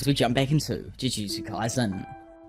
as we jump back into Jujutsu Kaisen.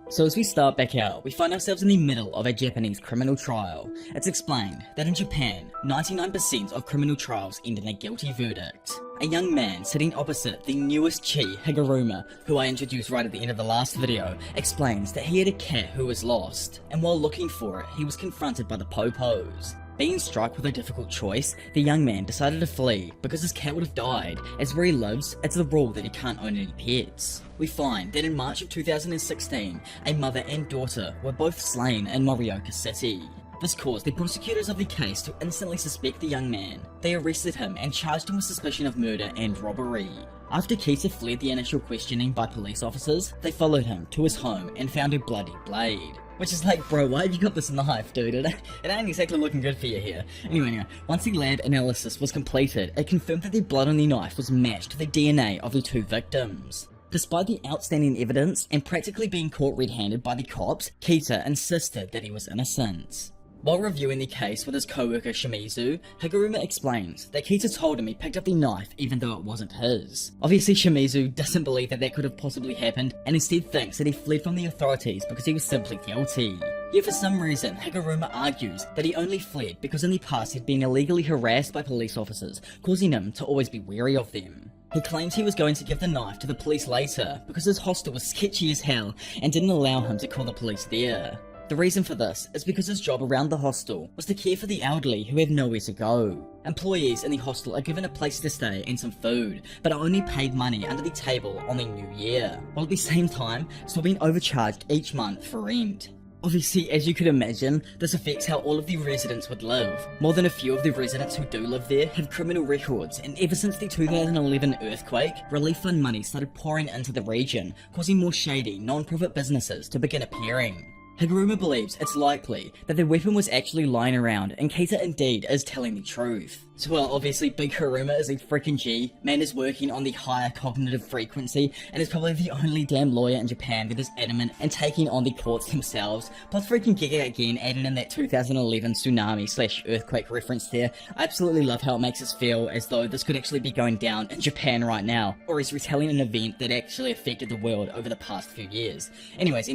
So as we start back out, we find ourselves in the middle of a Japanese criminal trial. It's explained that in Japan, 99% of criminal trials end in a guilty verdict. A young man sitting opposite the newest Chi, Higuruma, who I introduced right at the end of the last video, explains that he had a cat who was lost, and while looking for it, he was confronted by the Popos. Being struck with a difficult choice, the young man decided to flee because his cat would have died, as where he lives, it's the rule that he can't own any pets. We find that in March of 2016, a mother and daughter were both slain in Morioka City. This caused the prosecutors of the case to instantly suspect the young man. They arrested him and charged him with suspicion of murder and robbery. After Kita fled the initial questioning by police officers, they followed him to his home and found a bloody blade. Which is like, bro, why have you got this knife, dude? It ain't exactly looking good for you here. Anyway, once the lab analysis was completed, it confirmed that the blood on the knife was matched to the DNA of the two victims. Despite the outstanding evidence and practically being caught red-handed by the cops, Kita insisted that he was innocent. While reviewing the case with his co-worker Shimizu, Higuruma explains that Kita told him he picked up the knife even though it wasn't his. Obviously Shimizu doesn't believe that could have possibly happened and instead thinks that he fled from the authorities because he was simply guilty. Yet for some reason, Higuruma argues that he only fled because in the past he'd been illegally harassed by police officers, causing him to always be wary of them. He claims he was going to give the knife to the police later because his hostel was sketchy as hell and didn't allow him to call the police there. The reason for this is because his job around the hostel was to care for the elderly who have nowhere to go. Employees in the hostel are given a place to stay and some food, but are only paid money under the table on the new year, while at the same time still being overcharged each month for rent. Obviously, as you could imagine, this affects how all of the residents would live. More than a few of the residents who do live there have criminal records, and ever since the 2011 earthquake, relief fund money started pouring into the region, causing more shady, non-profit businesses to begin appearing. Higuruma believes it's likely that the weapon was actually lying around and Keita indeed is telling the truth. So well, obviously Big Hiruma is a freaking G, man is working on the higher cognitive frequency and is probably the only damn lawyer in Japan that is adamant and taking on the courts themselves. Plus freaking Giga again adding in that 2011 tsunami / earthquake reference there. I absolutely love how it makes us feel as though this could actually be going down in Japan right now, or is retelling an event that actually affected the world over the past few years. Anyways,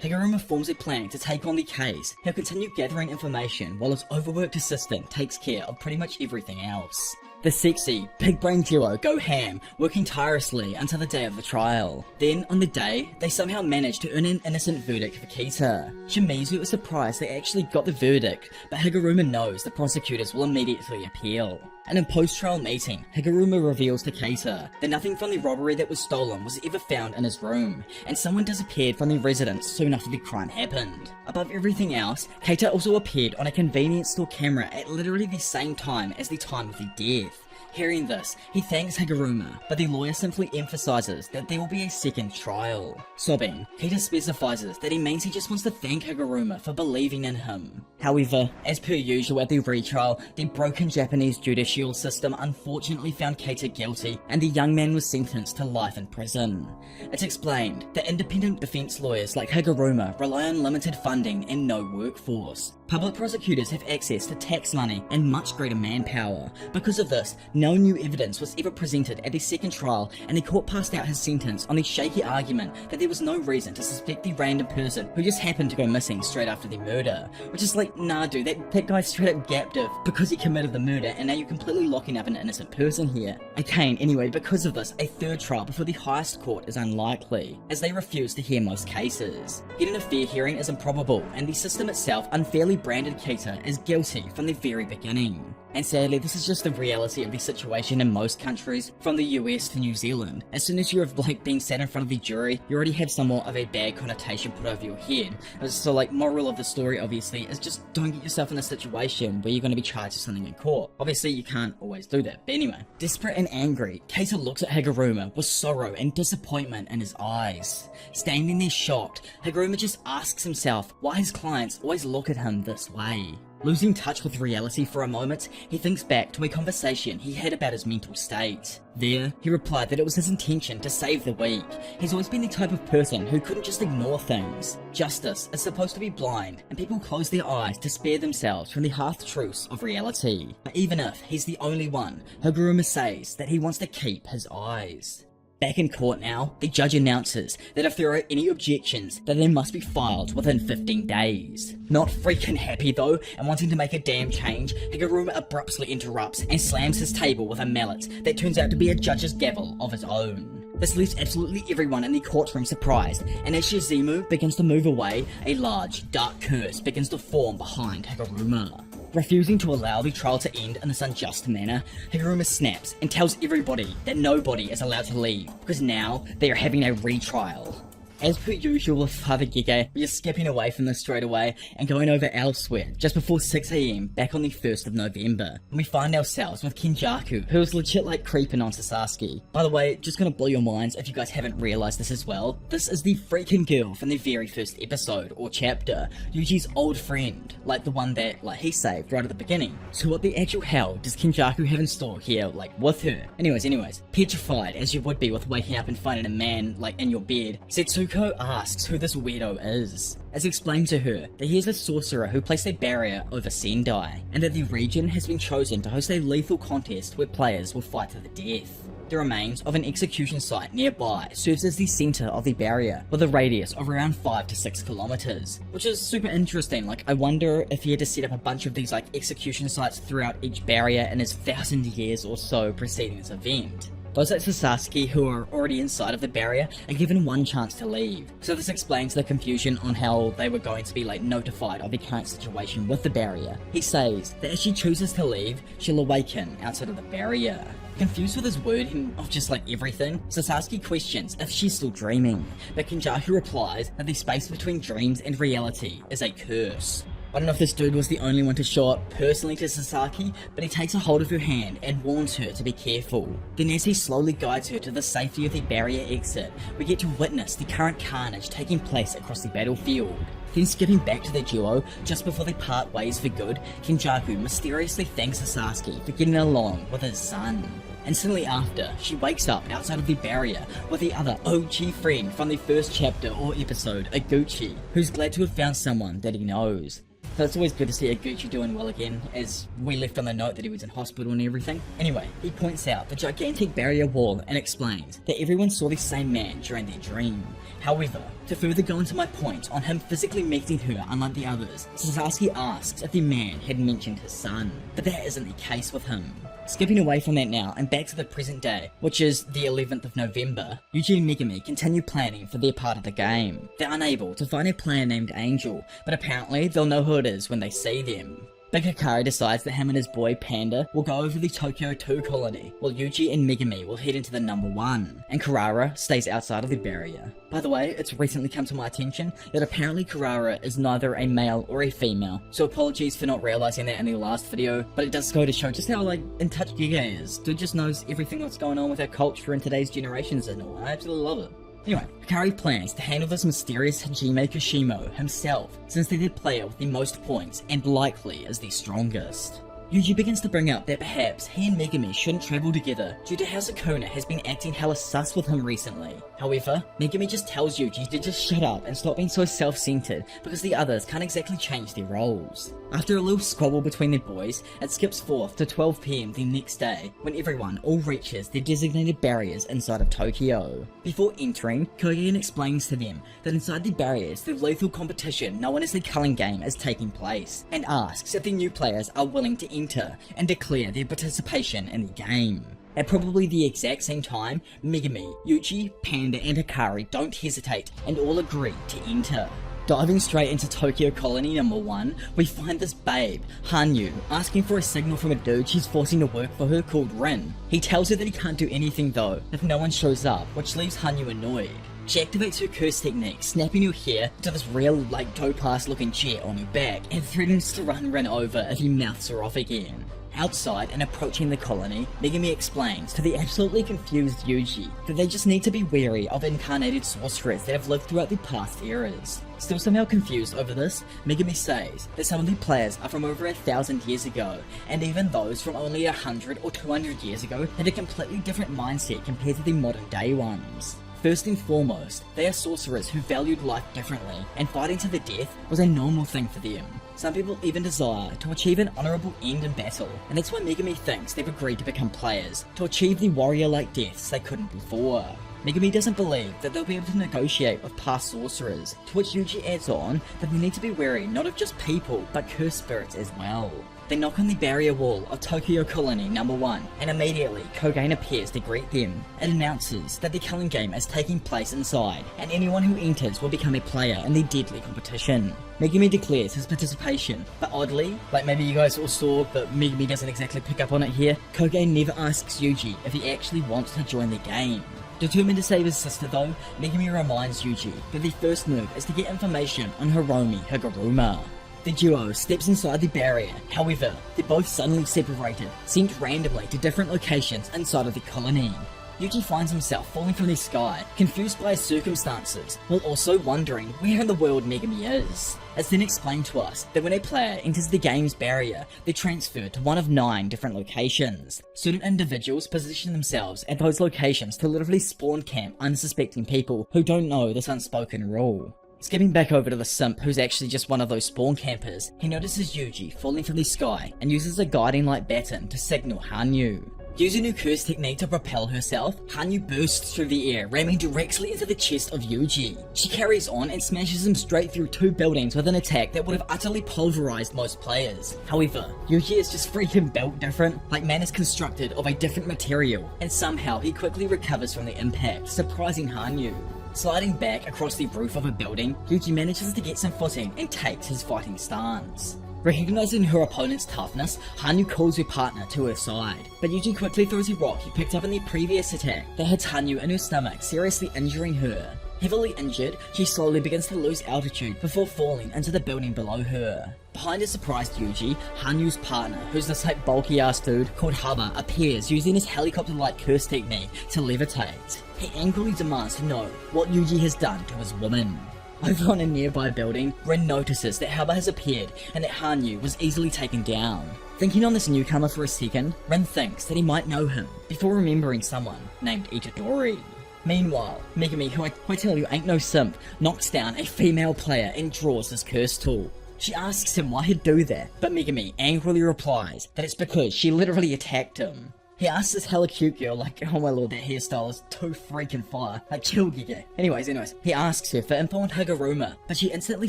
Higuruma forms a plan to take on the case. He'll continue gathering information while his overworked assistant takes care of pretty much everything else. The sexy, big brain duo go ham, working tirelessly until the day of the trial. Then, on the day, they somehow manage to earn an innocent verdict for Kita. Shimizu is surprised they actually got the verdict, but Higuruma knows the prosecutors will immediately appeal. In a post-trial meeting, Higuruma reveals to Keita that nothing from the robbery that was stolen was ever found in his room, and someone disappeared from the residence soon after the crime happened. Above everything else, Keita also appeared on a convenience store camera at literally the same time as the time of the death. Hearing this, he thanks Higuruma, but the lawyer simply emphasizes that there will be a second trial. Sobbing, Keita specifies that he means he just wants to thank Higuruma for believing in him. However, as per usual at the retrial, the broken Japanese judicial system unfortunately found Keita guilty and the young man was sentenced to life in prison. It's explained that independent defense lawyers like Higuruma rely on limited funding and no workforce. Public prosecutors have access to tax money and much greater manpower. Because of this, no new evidence was ever presented at the second trial and the court passed out his sentence on the shaky argument that there was no reason to suspect the random person who just happened to go missing straight after the murder. Which is like, nah dude, that guy straight up gapped it because he committed the murder and now you're completely locking up an innocent person here. Okay, anyway, because of this, a third trial before the highest court is unlikely, as they refuse to hear most cases. Getting a fair hearing is improbable and the system itself unfairly branded Keita as guilty from the very beginning. And sadly, this is just the reality of the situation in most countries, from the US to New Zealand. As soon as you're being sat in front of the jury, you already have somewhat of a bad connotation put over your head. So moral of the story obviously is just don't get yourself in a situation where you're going to be charged with something in court. Obviously you can't always do that, but anyway. Desperate and angry, Keita looks at Higuruma with sorrow and disappointment in his eyes. Standing there shocked, Higuruma just asks himself why his clients always look at him this way. Losing touch with reality for a moment, he thinks back to a conversation he had about his mental state. There, he replied that it was his intention to save the weak. He's always been the type of person who couldn't just ignore things. Justice is supposed to be blind, and people close their eyes to spare themselves from the half-truths of reality. But even if he's the only one, Higuruma says that he wants to keep his eyes. Back in court now, the judge announces that if there are any objections, that they must be filed within 15 days. Not freaking happy though, and wanting to make a damn change, Higuruma abruptly interrupts and slams his table with a mallet that turns out to be a judge's gavel of his own. This leaves absolutely everyone in the courtroom surprised, and as Shizumu begins to move away, a large, dark curse begins to form behind Higuruma. Refusing to allow the trial to end in this unjust manner, Higuruma snaps and tells everybody that nobody is allowed to leave, because now they are having a retrial. As per usual with Father Gege, we are skipping away from this straight away and going over elsewhere just before 6 AM back on the 1st of November. And we find ourselves with Kenjaku, who is legit like creeping on Sasaki. By the way, just gonna blow your minds if you guys haven't realized this as well. This is the freaking girl from the very first episode or chapter, Yuji's old friend, like the one that he saved right at the beginning. So what the actual hell does Kenjaku have in store here, with her? Anyways, petrified as you would be with waking up and finding a man in your bed, Setsuko asks who this weirdo is. It's explained to her that he is a sorcerer who placed a barrier over Sendai, and that the region has been chosen to host a lethal contest where players will fight to the death. The remains of an execution site nearby serves as the center of the barrier, with a radius of around 5 to 6 kilometers, which is super interesting. I wonder if he had to set up a bunch of these execution sites throughout each barrier in his 1,000 years or so preceding this event. Those like Sasaki who are already inside of the barrier are given one chance to leave. So this explains the confusion on how they were going to be notified of the current situation with the barrier. He says that if she chooses to leave, she'll awaken outside of the barrier. Confused with his wording of just everything, Sasaki questions if she's still dreaming, but Kenjaku replies that the space between dreams and reality is a curse. I don't know if this dude was the only one to show up personally to Sasaki, but he takes a hold of her hand and warns her to be careful. Then as he slowly guides her to the safety of the barrier exit, we get to witness the current carnage taking place across the battlefield. Then skipping back to the duo, just before they part ways for good, Kenjaku mysteriously thanks Sasaki for getting along with his son. Instantly after, she wakes up outside of the barrier with the other OG friend from the first chapter or episode, Iguchi, who's glad to have found someone that he knows. So it's always good to see Iguchi doing well again, as we left on the note that he was in hospital and everything. Anyway, he points out the gigantic barrier wall and explains that everyone saw the same man during their dream. However, to further go into my point on him physically meeting her unlike the others, Sasaki asks if the man had mentioned his son, but that isn't the case with him. Skipping away from that now and back to the present day, which is the 11th of November, Yuji and Megumi continue planning for their part of the game. They're unable to find a player named Angel, but apparently they'll know who it is when they see them. Big Hikari decides that him and his boy Panda will go over the Tokyo 2 colony, while Yuji and Megumi will head into the No.1, and Kurara stays outside of the barrier. By the way, it's recently come to my attention that apparently Kurara is neither a male or a female, so apologies for not realizing that in the last video, but it does go to show just how in touch Gege is. Dude just knows everything that's going on with our culture in today's generations and all. I absolutely love it. Anyway, Hikari plans to handle this mysterious Hajime Kishimo himself, since they're the player with the most points and likely is the strongest. Yuji begins to bring up that perhaps he and Megumi shouldn't travel together due to how Sukuna has been acting hella sus with him recently. However, Megumi just tells Yuji to just shut up and stop being so self-centered because the others can't exactly change their roles. After a little squabble between the boys, it skips forth to 12 PM the next day when everyone all reaches their designated barriers inside of Tokyo. Before entering, Kogen explains to them that inside the barriers the lethal competition known as the Culling Game is taking place, and asks if the new players are willing to enter and declare their participation in the game. At probably the exact same time, Megumi, Yuji, Panda and Hikari don't hesitate and all agree to enter. Diving straight into Tokyo Colony No.1, we find this babe, Hanyu, asking for a signal from a dude she's forcing to work for her called Rin. He tells her that he can't do anything though if no one shows up, which leaves Hanyu annoyed. She activates her curse technique, snapping her hair to this real dope-ass looking chair on her back, and threatens to run Rin over if he mouths her off again. Outside and approaching the colony, Megumi explains to the absolutely confused Yuji that they just need to be wary of incarnated sorcerers that have lived throughout the past eras. Still somehow confused over this, Megumi says that some of the players are from over 1,000 years ago, and even those from only 100 or 200 years ago had a completely different mindset compared to the modern day ones. First and foremost, they are sorcerers who valued life differently, and fighting to the death was a normal thing for them. Some people even desire to achieve an honourable end in battle, and that's why Megami thinks they've agreed to become players, to achieve the warrior-like deaths they couldn't before. Megami doesn't believe that they'll be able to negotiate with past sorcerers, to which Yuji adds on that they need to be wary not of just people, but cursed spirits as well. They knock on the barrier wall of Tokyo Colony No.1, and immediately Kogain appears to greet them. It announces that the killing game is taking place inside, and anyone who enters will become a player in the deadly competition. Megami declares his participation, but oddly, like maybe you guys all saw, but Megami doesn't exactly pick up on it here, Kogain never asks Yuji if he actually wants to join the game. Determined to save his sister though, Megami reminds Yuji that the first move is to get information on Hiromi Higuruma. The duo steps inside the barrier, however, they're both suddenly separated, sent randomly to different locations inside of the colony. Yuji finds himself falling from the sky, confused by his circumstances, while also wondering where in the world Megami is. It's then explained to us that when a player enters the game's barrier, they're transferred to one of 9 different locations. Certain individuals position themselves at those locations to literally spawn camp unsuspecting people who don't know this unspoken rule. Skipping back over to the simp, who's actually just one of those spawn campers, he notices Yuji falling from the sky and uses a guiding light baton to signal Hanyu. Using her curse technique to propel herself, Hanyu bursts through the air, ramming directly into the chest of Yuji. She carries on and smashes him straight through 2 buildings with an attack that would have utterly pulverized most players. However, Yuji is just freaking built different, like man is constructed of a different material, and somehow he quickly recovers from the impact, surprising Hanyu. Sliding back across the roof of a building, Yuji manages to get some footing and takes his fighting stance. Recognizing her opponent's toughness, Hanyu calls her partner to her side, but Yuji quickly throws a rock he picked up in the previous attack that hits Hanyu in her stomach, seriously injuring her. Heavily injured, she slowly begins to lose altitude before falling into the building below her. Behind a surprised Yuji, Hanyu's partner, who's this like bulky ass dude called Haba, appears using his helicopter-like curse technique to levitate. He angrily demands to know what Yuji has done to his woman. Over on a nearby building, Rin notices that Haba has appeared and that Hanyu was easily taken down. Thinking on this newcomer for a second, Rin thinks that he might know him, before remembering someone named Itadori. Meanwhile, Megami, who I tell you ain't no simp, knocks down a female player and draws his curse tool. She asks him why he'd do that, but Megami angrily replies that it's because she literally attacked him. He asks this hella cute girl, like, oh my lord, that hairstyle is too freaking fire, like, chill Giga. Anyways, he asks her for info on Higuruma, but she instantly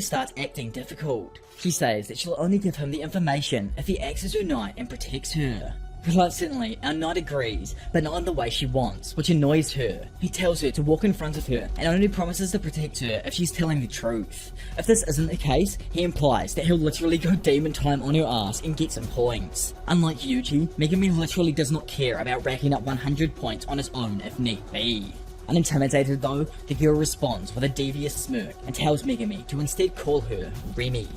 starts acting difficult. She says that she'll only give him the information if he acts as her knight and protects her. Reluctantly, our knight agrees, but not in the way she wants, which annoys her. He tells her to walk in front of her, and only promises to protect her if she's telling the truth. If this isn't the case, he implies that he'll literally go demon time on her ass and get some points. Unlike Yuji, Megami literally does not care about racking up 100 points on his own if need be. Unintimidated though, the girl responds with a devious smirk and tells Megami to instead call her Remy.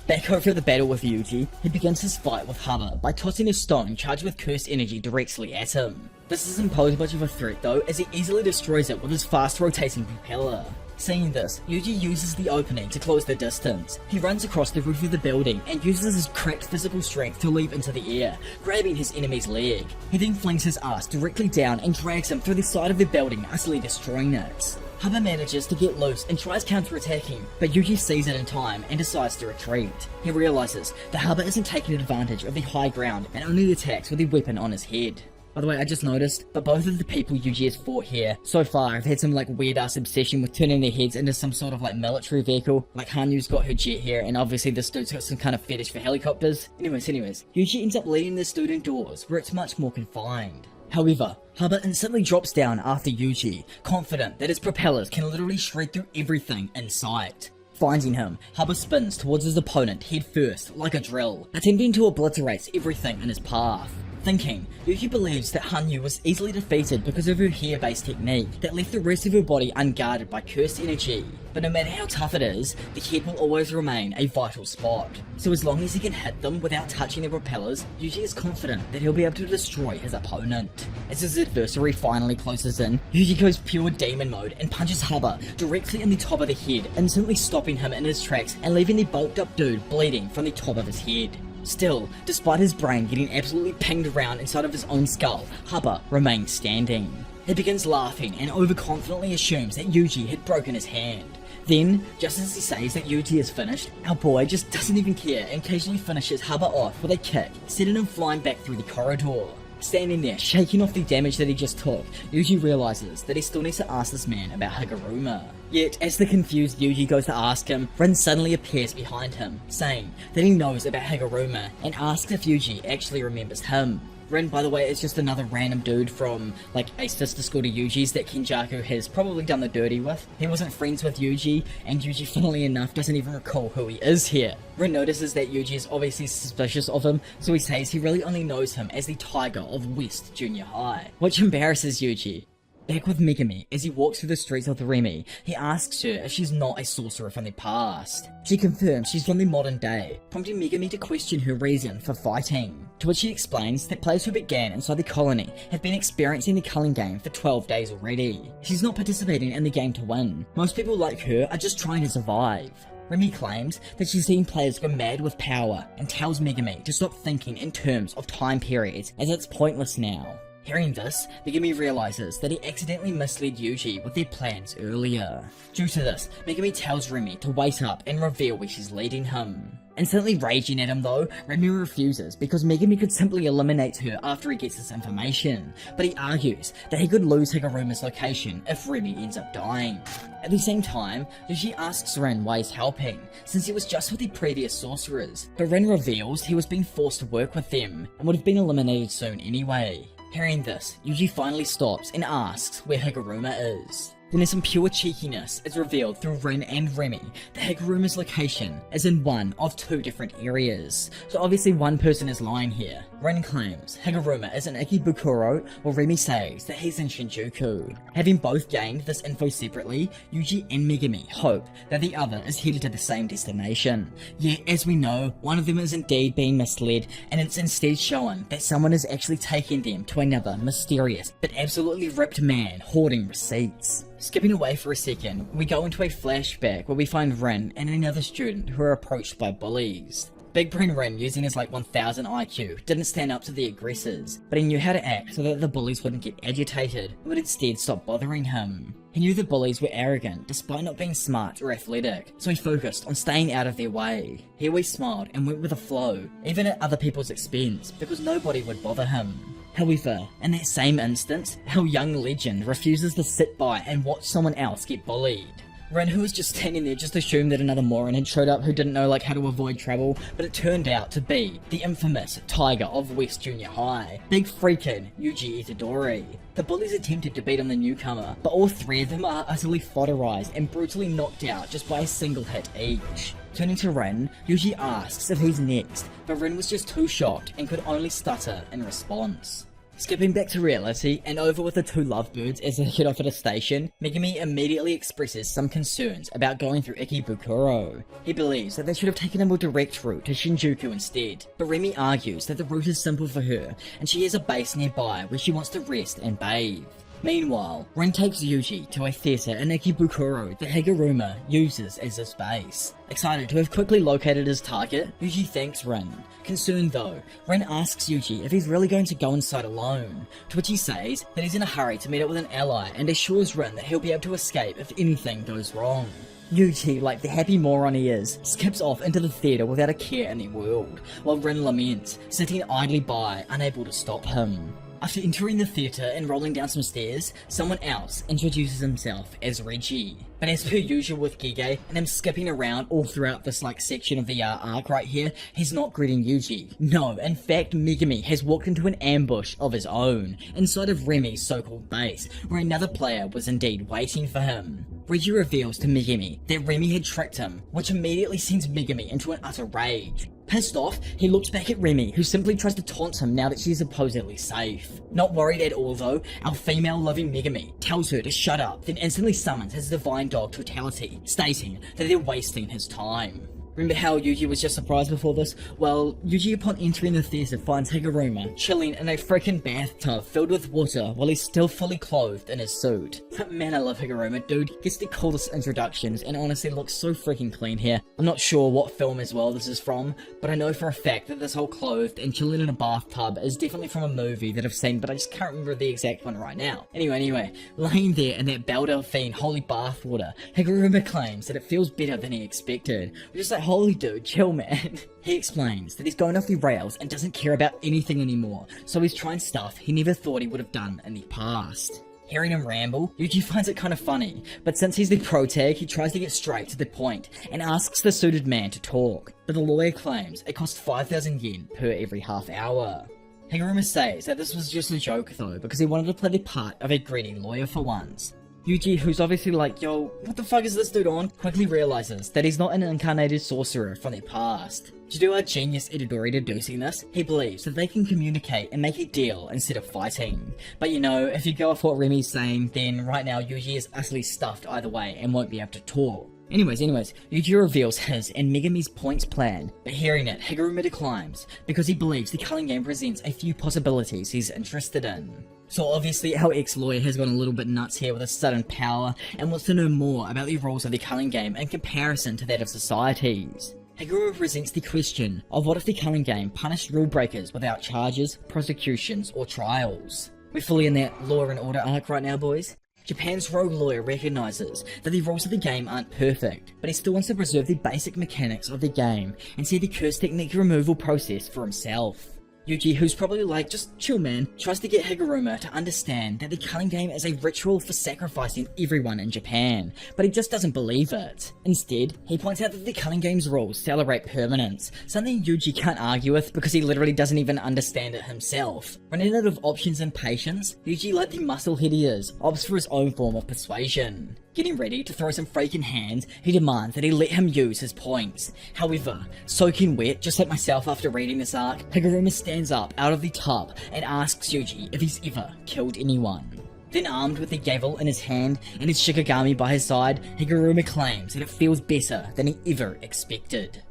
Back over the battle with Yuji, he begins his fight with Haba by tossing a stone charged with cursed energy directly at him. This doesn't pose much of a threat though, as he easily destroys it with his fast rotating propeller. Seeing this, Yuji uses the opening to close the distance. He runs across the roof of the building and uses his cracked physical strength to leap into the air, grabbing his enemy's leg. He then flings his ass directly down and drags him through the side of the building, utterly destroying it. Haba manages to get loose and tries counterattacking, but Yuji sees it in time and decides to retreat. He realizes that Haba isn't taking advantage of the high ground and only attacks with the weapon on his head. By the way, I just noticed, but both of the people Yuji has fought here so far have had some like weird ass obsession with turning their heads into some sort of like military vehicle. Like Hanyu's got her jet here, and obviously this dude's got some kind of fetish for helicopters. Anyways, Yuji ends up leading this dude indoors, where it's much more confined. However, Haba instantly drops down after Yuji, confident that his propellers can literally shred through everything in sight. Finding him, Haba spins towards his opponent head first, like a drill, attempting to obliterate everything in his path. Thinking, Yuji believes that Hanyu was easily defeated because of her hair-based technique that left the rest of her body unguarded by cursed energy. But no matter how tough it is, the head will always remain a vital spot. So as long as he can hit them without touching their propellers, Yuji is confident that he'll be able to destroy his opponent. As his adversary finally closes in, Yuji goes pure demon mode and punches Haba directly in the top of the head, instantly stopping him in his tracks and leaving the bulked up dude bleeding from the top of his head. Still, despite his brain getting absolutely pinged around inside of his own skull, Haba remains standing. He begins laughing and overconfidently assumes that Yuji had broken his hand. Then, just as he says that Yuji is finished, our boy just doesn't even care and casually finishes Haba off with a kick, sending him flying back through the corridor. Standing there, shaking off the damage that he just took, Yuji realizes that he still needs to ask this man about Higuruma. Yet, as the confused Yuji goes to ask him, Rin suddenly appears behind him, saying that he knows about Higuruma and asks if Yuji actually remembers him. Rin, by the way, is just another random dude from, like, a sister school to Yuji's that Kenjaku has probably done the dirty with. He wasn't friends with Yuji, and Yuji, funnily enough, doesn't even recall who he is here. Rin notices that Yuji is obviously suspicious of him, so he says he really only knows him as the Tiger of West Junior High, which embarrasses Yuji. Back with Megumi, as he walks through the streets of the Remi, he asks her if she's not a sorcerer from the past. She confirms she's from the modern day, prompting Megumi to question her reason for fighting. To which she explains that players who began inside the colony have been experiencing the culling game for 12 days already. She's not participating in the game to win. Most people like her are just trying to survive. Remy claims that she's seen players go mad with power and tells Megumi to stop thinking in terms of time periods as it's pointless now. Hearing this, Megumi realizes that he accidentally misled Yuji with their plans earlier. Due to this, Megumi tells Remy to wait up and reveal where she's leading him. Instantly raging at him though, Remy refuses because Megumi could simply eliminate her after he gets this information, but he argues that he could lose Higuruma's location if Remy ends up dying. At the same time, Yuji asks Rin why he's helping, since he was just with the previous sorcerers, but Rin reveals he was being forced to work with them, and would have been eliminated soon anyway. Hearing this, Yuji finally stops and asks where Higuruma is. Then in some pure cheekiness, it's revealed through Rin and Remy that Higuruma's location is in one of two different areas. So obviously one person is lying here. Rin claims Higuruma is in Ikebukuro, while Remy says that he's in Shinjuku. Having both gained this info separately, Yuji and Megumi hope that the other is headed to the same destination. Yet, as we know, one of them is indeed being misled, and it's instead shown that someone is actually taking them to another mysterious but absolutely ripped man hoarding receipts. Skipping away for a second, we go into a flashback where we find Rin and another student who are approached by bullies. Big Brain Rin, using his like 1000 IQ, didn't stand up to the aggressors, but he knew how to act so that the bullies wouldn't get agitated, and would instead stop bothering him. He knew the bullies were arrogant despite not being smart or athletic, so he focused on staying out of their way. He always smiled and went with the flow, even at other people's expense, because nobody would bother him. However, in that same instance, our young legend refuses to sit by and watch someone else get bullied. Rin, who was just standing there, just assumed that another moron had showed up who didn't know like how to avoid trouble, but it turned out to be the infamous Tiger of West Junior High, big freaking Yuji Itadori. The bullies attempted to beat on the newcomer, but all three of them are utterly fodderized and brutally knocked out just by a single hit each. Turning to Rin, Yuji asks if he's next, but Rin was just too shocked and could only stutter in response. Skipping back to reality, and over with the two lovebirds as they head off at a station, Megumi immediately expresses some concerns about going through Ikebukuro. He believes that they should have taken a more direct route to Shinjuku instead, but Remy argues that the route is simple for her, and she has a base nearby where she wants to rest and bathe. Meanwhile, Rin takes Yuji to a theatre in Ikebukuro that Higuruma uses as his base. Excited to have quickly located his target, Yuji thanks Rin. Concerned though, Rin asks Yuji if he's really going to go inside alone, to which he says that he's in a hurry to meet up with an ally and assures Rin that he'll be able to escape if anything goes wrong. Yuji, like the happy moron he is, skips off into the theatre without a care in the world, while Rin laments, sitting idly by, unable to stop him. After entering the theatre and rolling down some stairs, someone else introduces himself as Reggie. But as per usual with Gige, and him skipping around all throughout this section of the arc right here, he's not greeting Yuji. No, in fact Megumi has walked into an ambush of his own, inside of Remy's so-called base, where another player was indeed waiting for him. Reggie reveals to Megumi that Remy had tricked him, which immediately sends Megumi into an utter rage. Pissed off, he looks back at Remy, who simply tries to taunt him now that she's supposedly safe. Not worried at all though, our female-loving Megumi tells her to shut up, then instantly summons his divine dog Totality, stating that they're wasting his time. Remember how Yuji was just surprised before this? Well, Yuji upon entering the theatre finds Higuruma chilling in a freaking bathtub filled with water while he's still fully clothed in his suit. Man, I love Higuruma, dude. Gets the coolest introductions and honestly looks so freaking clean here. I'm not sure what film as well this is from, but I know for a fact that this whole clothed and chilling in a bathtub is definitely from a movie that I've seen, but I just can't remember the exact one right now. Anyway, laying there in that Belle Delphine holy bathwater, Higuruma claims that it feels better than he expected. We're just like, holy dude, chill man. He explains that he's going off the rails and doesn't care about anything anymore, so he's trying stuff he never thought he would have done in the past. Hearing him ramble, Yuji finds it kind of funny, but since he's the pro tag, he tries to get straight to the point and asks the suited man to talk, but the lawyer claims it costs 5,000 yen per every half hour. Higuruma says that this was just a joke though, because he wanted to play the part of a greedy lawyer for once. Yuji, who's obviously like, yo, what the fuck is this dude on? Quickly realizes that he's not an incarnated sorcerer from their past. Due to our genius Itadori deducing this, he believes that they can communicate and make a deal instead of fighting. But you know, if you go off what Remi's saying, then right now Yuji is utterly stuffed either way and won't be able to talk. Anyways, Yuji reveals his and Megami's points plan, but hearing it, Higuruma declines, because he believes the culling game presents a few possibilities he's interested in. So obviously our ex-lawyer has gone a little bit nuts here with his sudden power, and wants to know more about the rules of the culling game in comparison to that of societies. Higuruma presents the question of what if the culling game punished rule breakers without charges, prosecutions, or trials. We're fully in that law and order arc right now, boys. Japan's rogue lawyer recognises that the rules of the game aren't perfect, but he still wants to preserve the basic mechanics of the game and see the curse technique removal process for himself. Yuji, who's probably like, just chill man, tries to get Higuruma to understand that the culling game is a ritual for sacrificing everyone in Japan, but he just doesn't believe it. Instead, he points out that the culling game's rules celebrate permanence, something Yuji can't argue with because he literally doesn't even understand it himself. Running out of options and patience, Yuji, like the musclehead he is, opts for his own form of persuasion. Getting ready to throw some freaking hands, he demands that he let him use his points. However, soaking wet, just like myself after reading this arc, Higuruma stands up out of the tub and asks Yuji if he's ever killed anyone. Then armed with the gavel in his hand and his shikigami by his side, Higuruma claims that it feels better than he ever expected.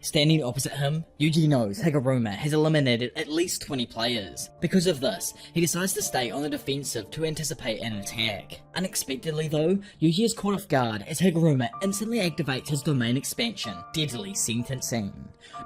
Standing opposite him, Yuji knows Higuruma has eliminated at least 20 players. Because of this, he decides to stay on the defensive to anticipate an attack. Unexpectedly though, Yuji is caught off guard as Higuruma instantly activates his domain expansion, Deadly Sentencing.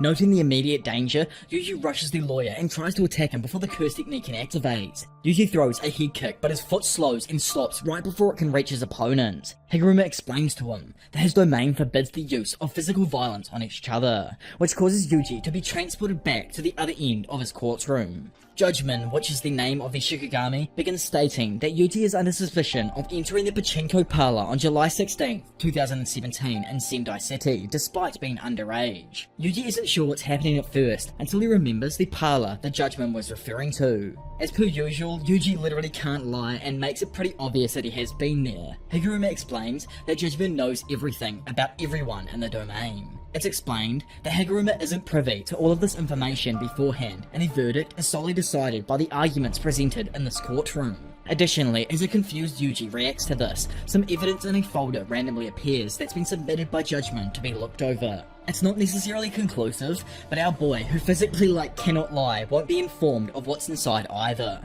Noting the immediate danger, Yuji rushes the lawyer and tries to attack him before the curse technique can activate. Yuji throws a head kick, but his foot slows and stops right before it can reach his opponent. Higuruma explains to him that his domain forbids the use of physical violence on each other, which causes Yuji to be transported back to the other end of his courtroom. Judgment, which is the name of the Shikigami, begins stating that Yuji is under suspicion of entering the pachinko parlor on July 16, 2017 in Sendai City, despite being underage. Yuji isn't sure what's happening at first, until he remembers the parlor the Judgment was referring to. As per usual, Yuji literally can't lie and makes it pretty obvious that he has been there. Higuruma explains that Judgment knows everything about everyone in the domain. It's explained that Higuruma isn't privy to all of this information beforehand, and the verdict is solely decided by the arguments presented in this courtroom. Additionally, as a confused Yuji reacts to this, some evidence in a folder randomly appears that's been submitted by Judgment to be looked over. It's not necessarily conclusive, but our boy, who physically cannot lie, won't be informed of what's inside either.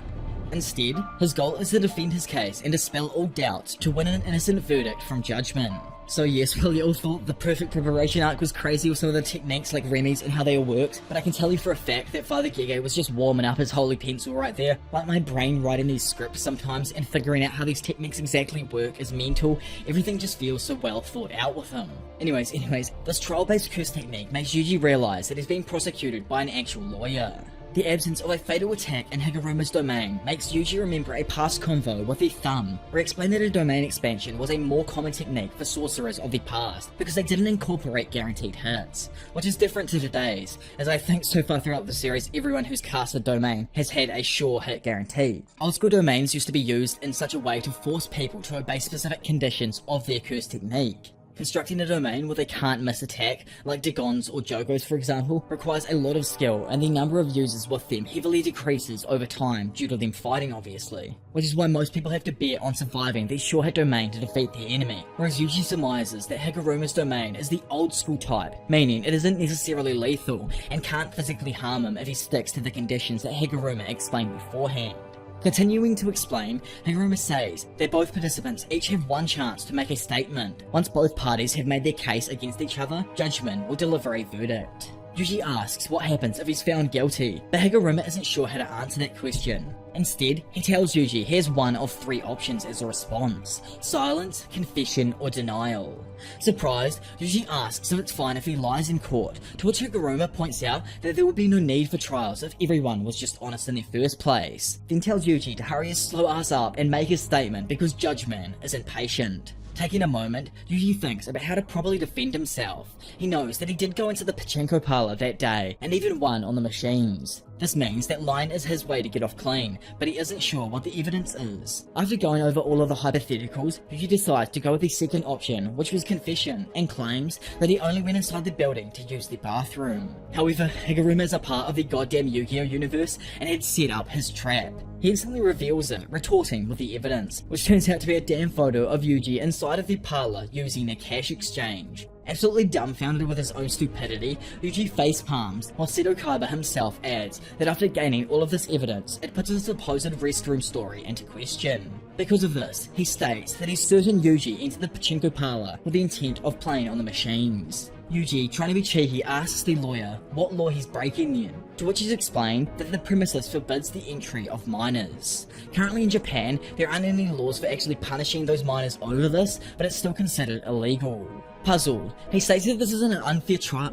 Instead, his goal is to defend his case and dispel all doubts to win an innocent verdict from Judgment. So yes, well, you all thought the perfect preparation arc was crazy with some of the techniques like Remi's and how they all worked, but I can tell you for a fact that Father Gege was just warming up his holy pencil right there. Like my brain writing these scripts sometimes and figuring out how these techniques exactly work is mental. Everything just feels so well thought out with him. Anyways, this trial-based curse technique makes Yuji realize that he's being prosecuted by an actual lawyer. The absence of a fatal attack in Higuruma's domain makes Yuji remember a past convo with the Thumb, where it explained that a domain expansion was a more common technique for sorcerers of the past, because they didn't incorporate guaranteed hits, which is different to today's, as I think so far throughout the series everyone who's cast a domain has had a sure hit guarantee. Old school domains used to be used in such a way to force people to obey specific conditions of their curse technique. Constructing a domain with a can't miss attack, like Dagon's or Jogo's for example, requires a lot of skill, and the number of users with them heavily decreases over time due to them fighting obviously. Which is why most people have to bet on surviving the short hit domain to defeat their enemy, whereas Yuji surmises that Higuruma's domain is the old school type, meaning it isn't necessarily lethal and can't physically harm him if he sticks to the conditions that Higuruma explained beforehand. Continuing to explain, Higuruma says that both participants each have one chance to make a statement. Once both parties have made their case against each other, judgment will deliver a verdict. Yuji asks what happens if he's found guilty, but Higuruma isn't sure how to answer that question. Instead, he tells Yuji he has one of 3 options as a response: silence, confession, or denial. Surprised, Yuji asks if it's fine if he lies in court, to which Higuruma points out that there would be no need for trials if everyone was just honest in the first place, then tells Yuji to hurry his slow ass up and make his statement because Judgment is impatient. Taking a moment, Yuji thinks about how to properly defend himself. He knows that he did go into the pachinko parlor that day, and even won on the machines. This means that lying is his way to get off clean, but he isn't sure what the evidence is. After going over all of the hypotheticals, Yuji decides to go with the second option, which was confession, and claims that he only went inside the building to use the bathroom. However, Higuruma is a part of the goddamn Yu-Gi-Oh universe and had set up his trap. He instantly reveals it, retorting with the evidence, which turns out to be a damn photo of Yuji inside of the parlor using a cash exchange. Absolutely dumbfounded with his own stupidity, Yuji face palms, while Seto Kaiba himself adds that after gaining all of this evidence, it puts his supposed restroom story into question. Because of this, he states that he's certain Yuji entered the pachinko parlor with the intent of playing on the machines. Yuji, trying to be cheeky, asks the lawyer what law he's breaking in, to which he's explained that the premises forbids the entry of minors. Currently in Japan, there aren't any laws for actually punishing those minors over this, but it's still considered illegal. Puzzled, he states that this is an unfair trial.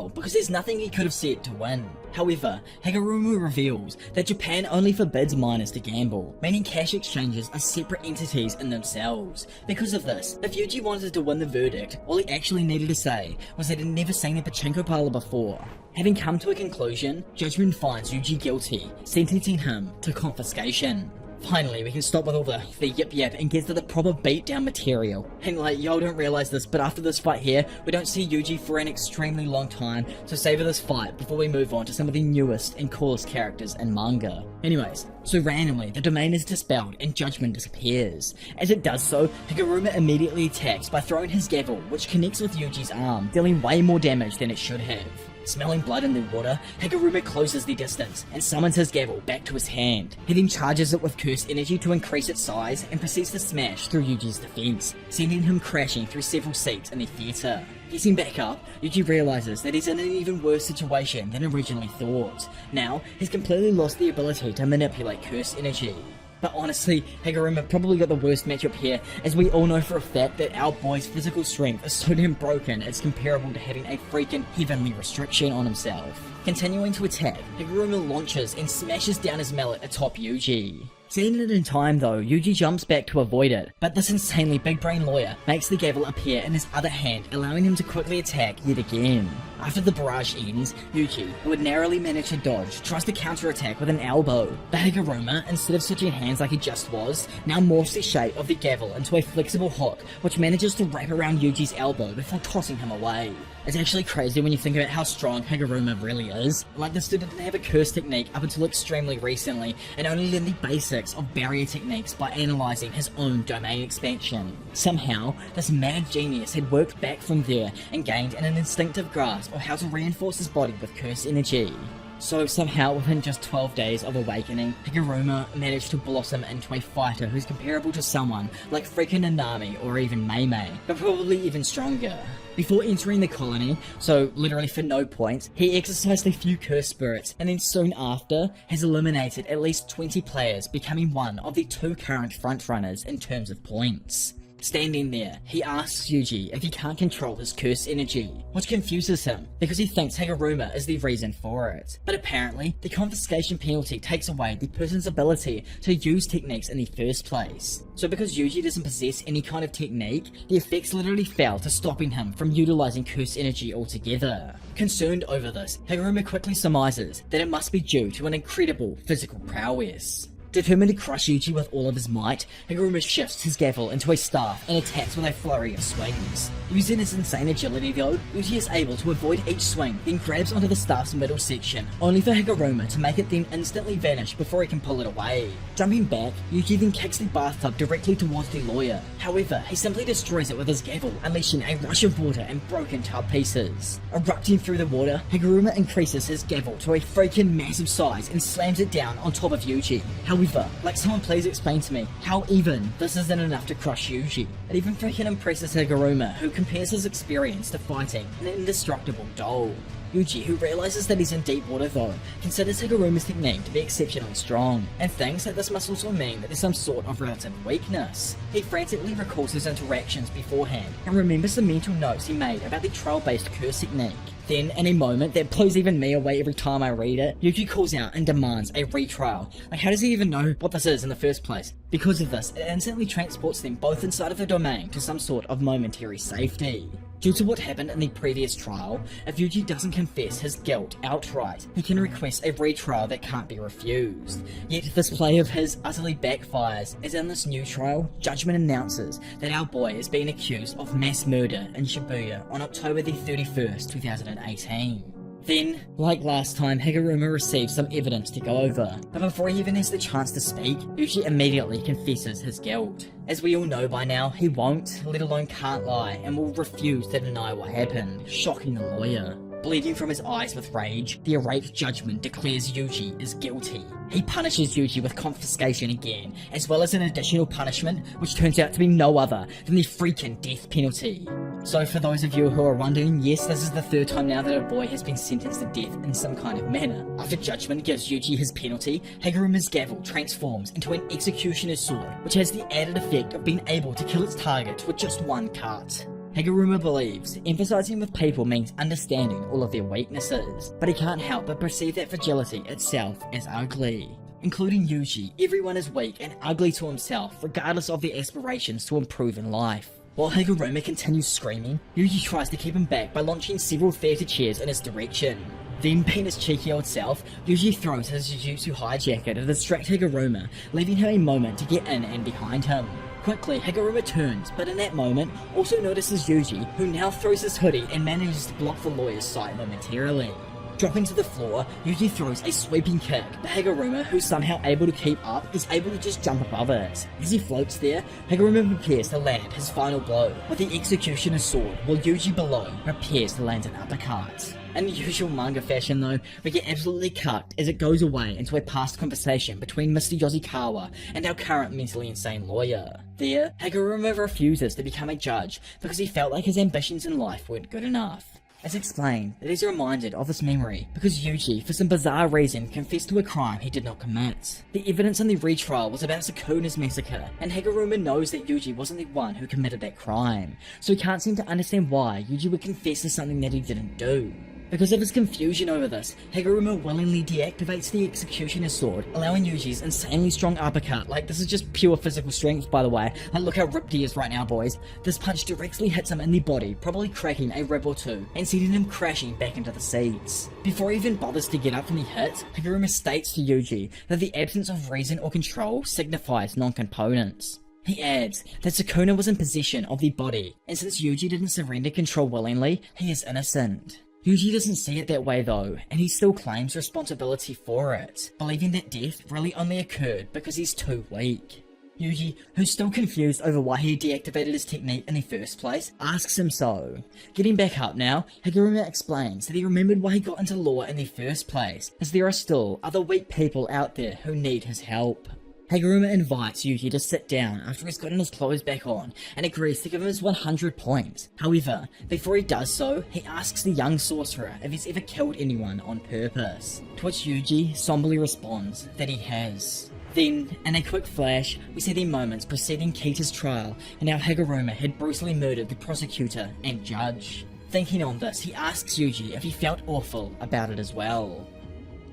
Because there's nothing he could have said to win. However, Higuruma reveals that Japan only forbids minors to gamble, meaning cash exchanges are separate entities in themselves. Because of this, if Yuji wanted to win the verdict, all he actually needed to say was that he'd never seen a pachinko parlor before. Having come to a conclusion, Judgment finds Yuji guilty, sentencing him to confiscation. Finally, we can stop with all the yip yip and get to the proper beatdown material. And like, y'all don't realize this, but after this fight here, we don't see Yuji for an extremely long time, so savor this fight before we move on to some of the newest and coolest characters in manga. Anyways, so randomly, the domain is dispelled and Judgment disappears. As it does so, Higuruma immediately attacks by throwing his gavel, which connects with Yuji's arm, dealing way more damage than it should have. Smelling blood in the water, Higuruma closes the distance and summons his gavel back to his hand. He then charges it with curse energy to increase its size and proceeds to smash through Yuji's defense, sending him crashing through several seats in the theater. Getting back up, Yuji realizes that he's in an even worse situation than originally thought. Now, he's completely lost the ability to manipulate curse energy. But honestly, Higuruma probably got the worst matchup here, as we all know for a fact that our boy's physical strength is so damn broken it's comparable to having a freaking heavenly restriction on himself. Continuing to attack, Higuruma launches and smashes down his mallet atop Yuji. Seeing it in time though, Yuji jumps back to avoid it, but this insanely big brain lawyer makes the gavel appear in his other hand, allowing him to quickly attack yet again. After the barrage ends, Yuji, who had narrowly managed to dodge, tries to counterattack with an elbow, but Higuruma, instead of switching hands like he just was, now morphs the shape of the gavel into a flexible hook, which manages to wrap around Yuji's elbow before tossing him away. It's actually crazy when you think about how strong Higuruma really is. Like, this dude didn't have a curse technique up until extremely recently, and only learned the basics of barrier techniques by analysing his own domain expansion. Somehow, this mad genius had worked back from there and gained an instinctive grasp of how to reinforce his body with curse energy. So somehow, within just 12 days of awakening, Higuruma managed to blossom into a fighter who's comparable to someone like freaking Nanami or even Mei Mei, but probably even stronger. Before entering the colony, so literally for no points, he exercised a few curse spirits, and then soon after, has eliminated at least 20 players, becoming one of the 2 current frontrunners in terms of points. Standing there, he asks Yuji if he can't control his curse energy, which confuses him because he thinks Higuruma is the reason for it. But apparently, the confiscation penalty takes away the person's ability to use techniques in the first place. So because Yuji doesn't possess any kind of technique, the effects literally fell to stopping him from utilizing curse energy altogether. Concerned over this, Higuruma quickly surmises that it must be due to an incredible physical prowess. Determined to crush Yuji with all of his might, Higuruma shifts his gavel into a staff and attacks with a flurry of swings. Using his insane agility though, Yuji is able to avoid each swing, then grabs onto the staff's middle section, only for Higuruma to make it then instantly vanish before he can pull it away. Jumping back, Yuji then kicks the bathtub directly towards the lawyer. However, he simply destroys it with his gavel, unleashing a rush of water and broken tub pieces. Erupting through the water, Higuruma increases his gavel to a freaking massive size and slams it down on top of Yuji. However, like someone please explain to me how even this isn't enough to crush Yuji. It even freaking impresses Higuruma, who compares his experience to fighting an indestructible doll. Yuji, who realizes that he's in deep water though, considers Higuruma's technique to be exceptionally strong, and thinks that this must also mean that there's some sort of relative weakness. He frantically recalls his interactions beforehand, and remembers the mental notes he made about the trial-based curse technique. Then, in a moment that blows even me away every time I read it, Yuji calls out and demands a retrial. Like, how does he even know what this is in the first place? Because of this, it instantly transports them both inside of the domain to some sort of momentary safety. Due to what happened in the previous trial, if Yuji doesn't confess his guilt outright, he can request a retrial that can't be refused. Yet this play of his utterly backfires, as in this new trial, Judgment announces that our boy is being accused of mass murder in Shibuya on October the 31st, 2018. Then, like last time, Higuruma receives some evidence to go over, but before he even has the chance to speak, Yuji immediately confesses his guilt. As we all know by now, he won't, let alone can't lie, and will refuse to deny what happened, shocking the lawyer. Bleeding from his eyes with rage, the irate Judgment declares Yuji is guilty. He punishes Yuji with confiscation again, as well as an additional punishment, which turns out to be no other than the freaking death penalty. So for those of you who are wondering, yes, this is the third time now that a boy has been sentenced to death in some kind of manner. After Judgment gives Yuji his penalty, Higuruma's gavel transforms into an executioner's sword, which has the added effect of being able to kill its target with just one cut. Higuruma believes emphasizing with people means understanding all of their weaknesses, but he can't help but perceive that fragility itself as ugly. Including Yuji, everyone is weak and ugly to himself, regardless of their aspirations to improve in life. While Higuruma continues screaming, Yuji tries to keep him back by launching several theatre chairs in his direction. Then, being his cheeky old self, Yuji throws his Jujutsu hijacker to distract Higuruma, leaving him a moment to get in and behind him. Quickly, Higuruma turns, but in that moment, also notices Yuji, who now throws his hoodie and manages to block the lawyer's sight momentarily. Dropping to the floor, Yuji throws a sweeping kick, but Higuruma, who's somehow able to keep up, is able to just jump above it. As he floats there, Higuruma prepares to land his final blow with the executioner's sword, while Yuji below prepares to land an uppercut. In the usual manga fashion though, we get absolutely cucked as it goes away into a past conversation between Mr. Yoshikawa and our current mentally insane lawyer. There, Higuruma refuses to become a judge because he felt like his ambitions in life weren't good enough. As explained, it is reminded of this memory because Yuji, for some bizarre reason, confessed to a crime he did not commit. The evidence in the retrial was about Sukuna's massacre, and Higuruma knows that Yuji wasn't the one who committed that crime, so he can't seem to understand why Yuji would confess to something that he didn't do. Because of his confusion over this, Higuruma willingly deactivates the executioner's sword, allowing Yuji's insanely strong uppercut. Like, this is just pure physical strength, by the way. Like, look how ripped he is right now, boys. This punch directly hits him in the body, probably cracking a rib or two, and sending him crashing back into the seats. Before he even bothers to get up from the hit, Higuruma states to Yuji that the absence of reason or control signifies non-components. He adds that Sukuna was in possession of the body, and since Yuji didn't surrender control willingly, he is innocent. Yuji doesn't see it that way though, and he still claims responsibility for it, believing that death really only occurred because he's too weak. Yuji, who's still confused over why he deactivated his technique in the first place, asks him so. Getting back up now, Higuruma explains that he remembered why he got into law in the first place, as there are still other weak people out there who need his help. Higuruma invites Yuji to sit down after he's gotten his clothes back on and agrees to give him his 100 points. However, before he does so, he asks the young sorcerer if he's ever killed anyone on purpose, to which Yuji somberly responds that he has. Then, in a quick flash, we see the moments preceding Kita's trial and how Higuruma had brutally murdered the prosecutor and judge. Thinking on this, he asks Yuji if he felt awful about it as well.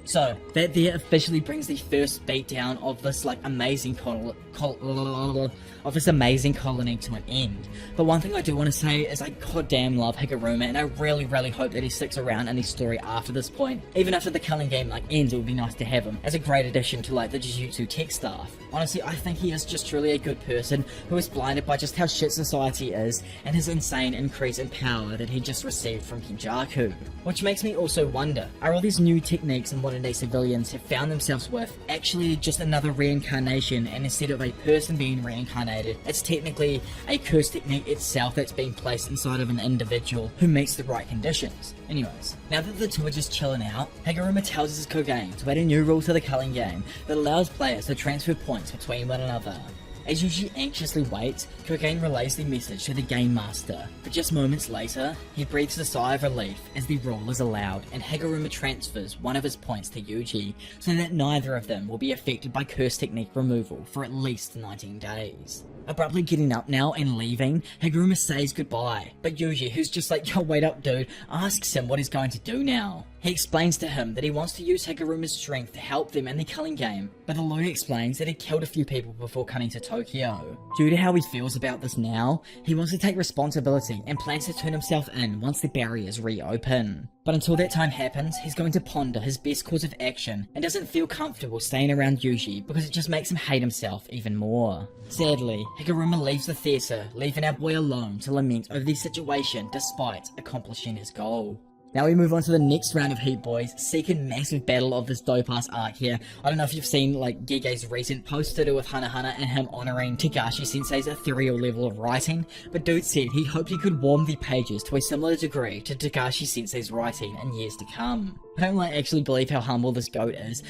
So, that there officially brings the first beatdown of this amazing colony to an end. But one thing I do want to say is I goddamn love Higuruma, and I really hope that he sticks around in the story after this point. Even after the Culling game ends, it would be nice to have him as a great addition to the Jujutsu tech staff. Honestly, I think he is just truly a good person who is blinded by just how shit society is and his insane increase in power that he just received from Kenjaku. Which makes me also wonder, are all these new techniques and modern day civilians have found themselves with actually just another reincarnation, and instead of a person being reincarnated, it's technically a curse technique itself that's being placed inside of an individual who meets the right conditions. Anyways, now that the two are just chilling out, Higuruma tells his Kogain to add a new rule to the Culling game that allows players to transfer points between one another. As Yuji anxiously waits, Kogain relays the message to the Game Master, but just moments later, he breathes a sigh of relief as the rule is allowed, and Higuruma transfers one of his points to Yuji, so that neither of them will be affected by curse technique removal for at least 19 days. Abruptly getting up now and leaving, Higuruma says goodbye, but Yuji, who's just yo, wait up dude, asks him what he's going to do now. He explains to him that he wants to use Higuruma's strength to help them in the Culling game, but the lawyer explains that he killed a few people before coming to Tokyo. Due to how he feels about this now, he wants to take responsibility and plans to turn himself in once the barriers reopen. But until that time happens, he's going to ponder his best course of action and doesn't feel comfortable staying around Yuji because it just makes him hate himself even more. Sadly, Higuruma leaves the theatre, leaving our boy alone to lament over the situation despite accomplishing his goal. Now we move on to the next round of Heat Boys, second massive battle of this dope-ass arc here. I don't know if you've seen Gege's recent post to do with Hana and him honouring Togashi Sensei's ethereal level of writing, but dude said he hoped he could warm the pages to a similar degree to Togashi Sensei's writing in years to come. I don't actually believe how humble this goat is.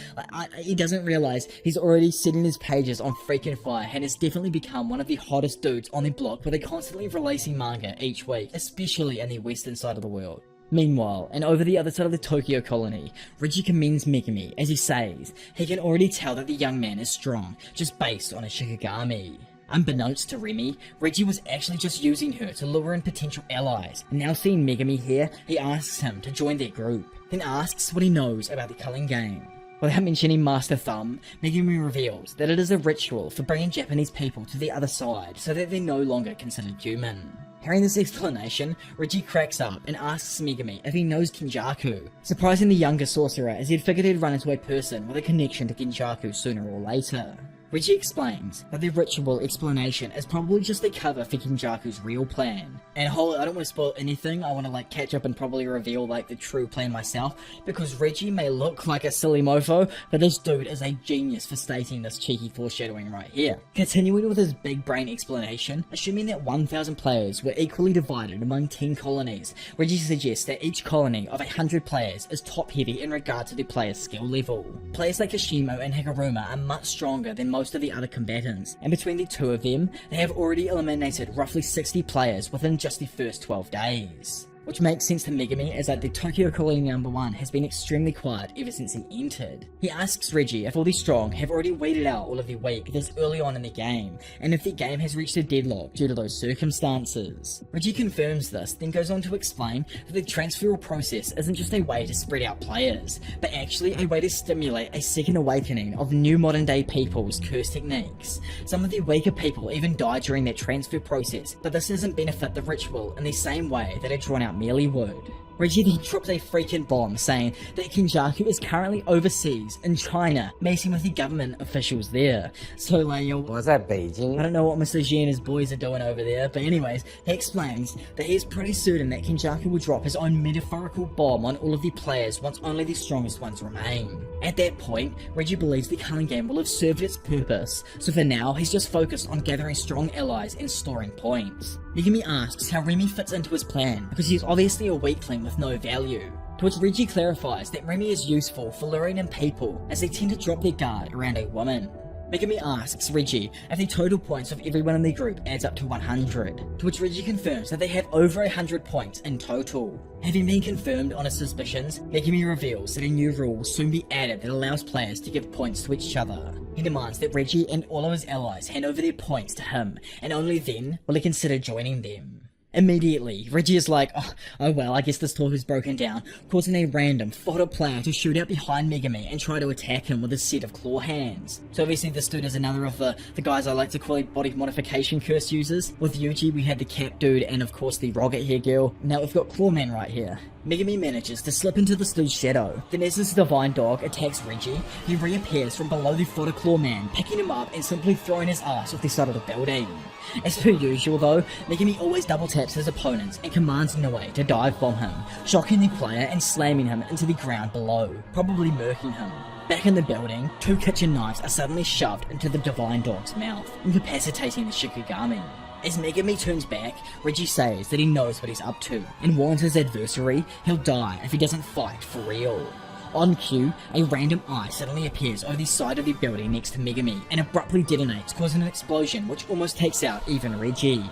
He doesn't realise he's already setting his pages on freaking fire and has definitely become one of the hottest dudes on the block, where they're constantly releasing manga each week, especially in the western side of the world. Meanwhile, and over the other side of the Tokyo colony, Reggie commends Megumi as he says he can already tell that the young man is strong, just based on his Shikigami. Unbeknownst to Remy, Reggie was actually just using her to lure in potential allies, and now seeing Megumi here, he asks him to join their group, then asks what he knows about the Culling game. Without mentioning Master Thumb, Megumi reveals that it is a ritual for bringing Japanese people to the other side so that they're no longer considered human. Hearing this explanation, Reggie cracks up and asks Megumi if he knows Kenjaku, surprising the younger sorcerer as he'd figured he'd run into a person with a connection to Kenjaku sooner or later. Reggie explains that the ritual explanation is probably just a cover for Kenjaku's real plan. And I don't want to spoil anything, I want to catch up and probably reveal the true plan myself, because Reggie may look like a silly mofo, but this dude is a genius for stating this cheeky foreshadowing right here. Continuing with his big brain explanation, assuming that 1,000 players were equally divided among 10 colonies, Reggie suggests that each colony of 100 players is top heavy in regard to the player's skill level. Players like Kashimo and Higuruma are much stronger than most of the other combatants, and between the two of them, they have already eliminated roughly 60 players within just the first 12 days. Which makes sense to Megumi, as the Tokyo colony No.1 has been extremely quiet ever since he entered. He asks Reggie if all the strong have already weeded out all of the weak this early on in the game, and if the game has reached a deadlock due to those circumstances. Reggie confirms this, then goes on to explain that the transferal process isn't just a way to spread out players, but actually a way to stimulate a second awakening of new modern day people's curse techniques. Some of the weaker people even die during that transfer process, but this doesn't benefit the ritual in the same way that a drawn out merely would. Reggie then drops a freaking bomb saying that Kenjaku is currently overseas in China, meeting with the government officials there. So yo, was that Beijing? I don't know what Mr. G and his boys are doing over there, but anyways, he explains that he is pretty certain that Kenjaku will drop his own metaphorical bomb on all of the players once only the strongest ones remain. At that point, Reggie believes the Culling game will have served its purpose, so for now he's just focused on gathering strong allies and storing points. Megumi asks how Remy fits into his plan, because he's obviously a weakling with no value. To which Reggie clarifies that Remy is useful for luring in people, as they tend to drop their guard around a woman. Megumi asks Reggie if the total points of everyone in the group adds up to 100, to which Reggie confirms that they have over 100 points in total. Having been confirmed on his suspicions, Megumi reveals that a new rule will soon be added that allows players to give points to each other. He demands that Reggie and all of his allies hand over their points to him, and only then will he consider joining them. Immediately, Reggie is like, oh well, I guess this talk is broken down, causing a random fodder player to shoot out behind Megami and try to attack him with a set of claw hands. So obviously this dude is another of the guys I like to call body modification curse users. With Yuji we had the cat dude and of course the rocket hair girl. Now we've got Clawman right here. Megami manages to slip into this dude's shadow. Then as this divine dog attacks Reggie, he reappears from below the fodder Clawman, picking him up and simply throwing his ass off the side of the building. As per usual though, Megami always double taps his opponents and commands Noe to dive bomb him, shocking the player and slamming him into the ground below, probably murking him. Back in the building, 2 kitchen knives are suddenly shoved into the divine dog's mouth, incapacitating the Shikigami. As Megami turns back, Reggie says that he knows what he's up to, and warns his adversary he'll die if he doesn't fight for real. On cue, a random eye suddenly appears over the side of the building next to Megami and abruptly detonates, causing an explosion which almost takes out even Reggie.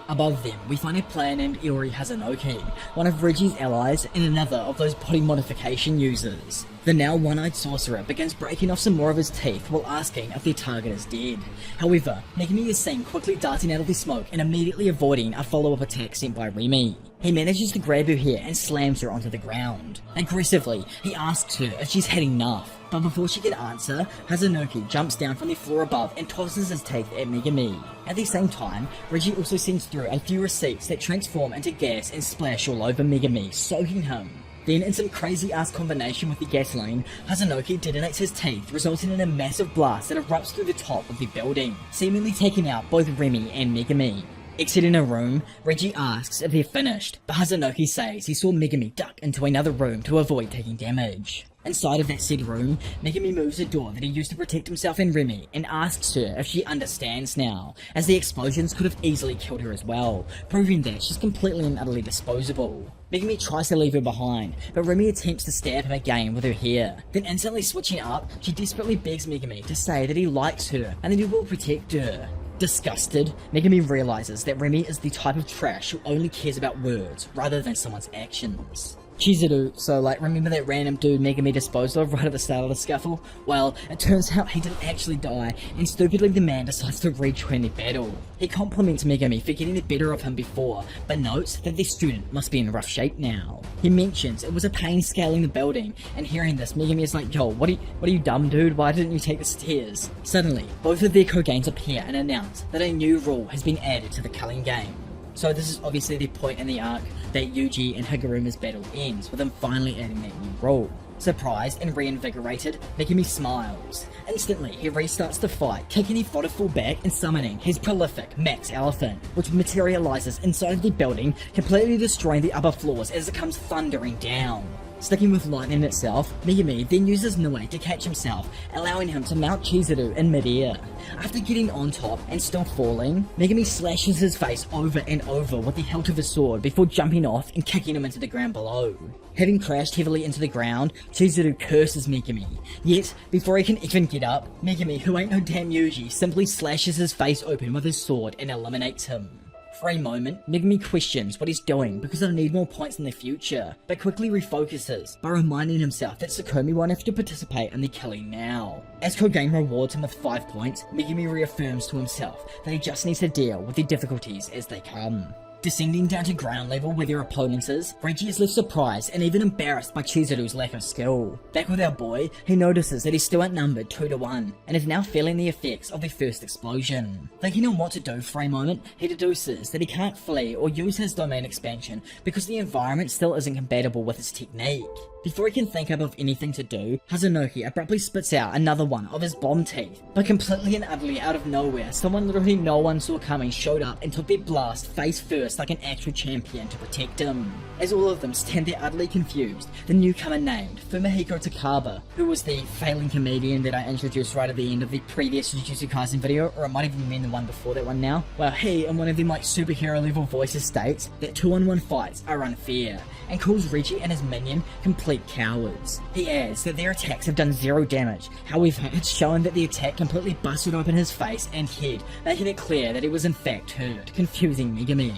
Above them, we find a player named Iori Hazunoki, one of Reggie's allies and another of those body modification users. The now one-eyed sorcerer begins breaking off some more of his teeth while asking if their target is dead. However, Megami is seen quickly darting out of the smoke and immediately avoiding a follow-up attack sent by Remy. He manages to grab her hair and slams her onto the ground. Aggressively, he asks her if she's had enough, but before she can answer, Hazunoki jumps down from the floor above and tosses his teeth at Megami. At the same time, Reggie also sends through a few receipts that transform into gas and splash all over Megami, soaking him. Then, in some crazy-ass combination with the gasoline, Hazunoki detonates his teeth, resulting in a massive blast that erupts through the top of the building, seemingly taking out both Remy and Megami. Exiting a room, Reggie asks if they're finished, but Hazunoki says he saw Megami duck into another room to avoid taking damage. Inside of that said room, Megami moves a door that he used to protect himself and Remy and asks her if she understands now, as the explosions could have easily killed her as well, proving that she's completely and utterly disposable. Megami tries to leave her behind, but Remy attempts to stab him again with her hair. Then instantly switching up, she desperately begs Megami to say that he likes her and that he will protect her. Disgusted, Megami realizes that Remy is the type of trash who only cares about words rather than someone's actions. Chizuru, so remember that random dude Megami disposed of right at the start of the scuffle? Well, it turns out he didn't actually die, and stupidly the man decides to rejoin the battle. He compliments Megami for getting the better of him before, but notes that the student must be in rough shape now. He mentions it was a pain scaling the building, and hearing this, Megami is like, yo, what are you dumb dude, why didn't you take the stairs? Suddenly, both of their Koganes appear and announce that a new rule has been added to the culling game. So this is obviously the point in the arc that Yuji and Higuruma's battle ends, with them finally adding that new role. Surprised and reinvigorated, Megami smiles. Instantly, he restarts the fight, kicking the fodder full back and summoning his prolific Max Elephant, which materializes inside of the building, completely destroying the upper floors as it comes thundering down. Sticking with lightning itself, Megami then uses Noe to catch himself, allowing him to mount Chizuru in midair. After getting on top and still falling, Megami slashes his face over and over with the hilt of his sword before jumping off and kicking him into the ground below. Having crashed heavily into the ground, Chizuru curses Megami. Yet, before he can even get up, Megami, who ain't no damn Yuji, simply slashes his face open with his sword and eliminates him. For a moment, Megami questions what he's doing because he'll need more points in the future, but quickly refocuses by reminding himself that Tsukuyomi won't have to participate in the killing now. As Kogane rewards him with 5 points, Megami reaffirms to himself that he just needs to deal with the difficulties as they come. Descending down to ground level where their opponents is, Reggie is left surprised and even embarrassed by Chizuru's lack of skill. Back with our boy, he notices that he's still outnumbered 2-1, and is now feeling the effects of the first explosion. Thinking on what to do for a moment, he deduces that he can't flee or use his domain expansion because the environment still isn't compatible with his technique. Before he can think up of anything to do, Hazunoki abruptly spits out another one of his bomb teeth, but completely and utterly out of nowhere, someone literally no one saw coming showed up and took their blast face first like an actual champion to protect him. As all of them stand there utterly confused, the newcomer named Fumihiko Takaba, who was the failing comedian that I introduced right at the end of the previous Jujutsu Kaisen video, or it might even mean the one before that one now. Well, he, in one of them superhero level voices, states that 2-on-1 fights are unfair, and calls Reggie and his minion complete cowards. He adds that their attacks have done 0 damage, however it's shown that the attack completely busted open his face and head, making it clear that he was in fact hurt, confusing Megami.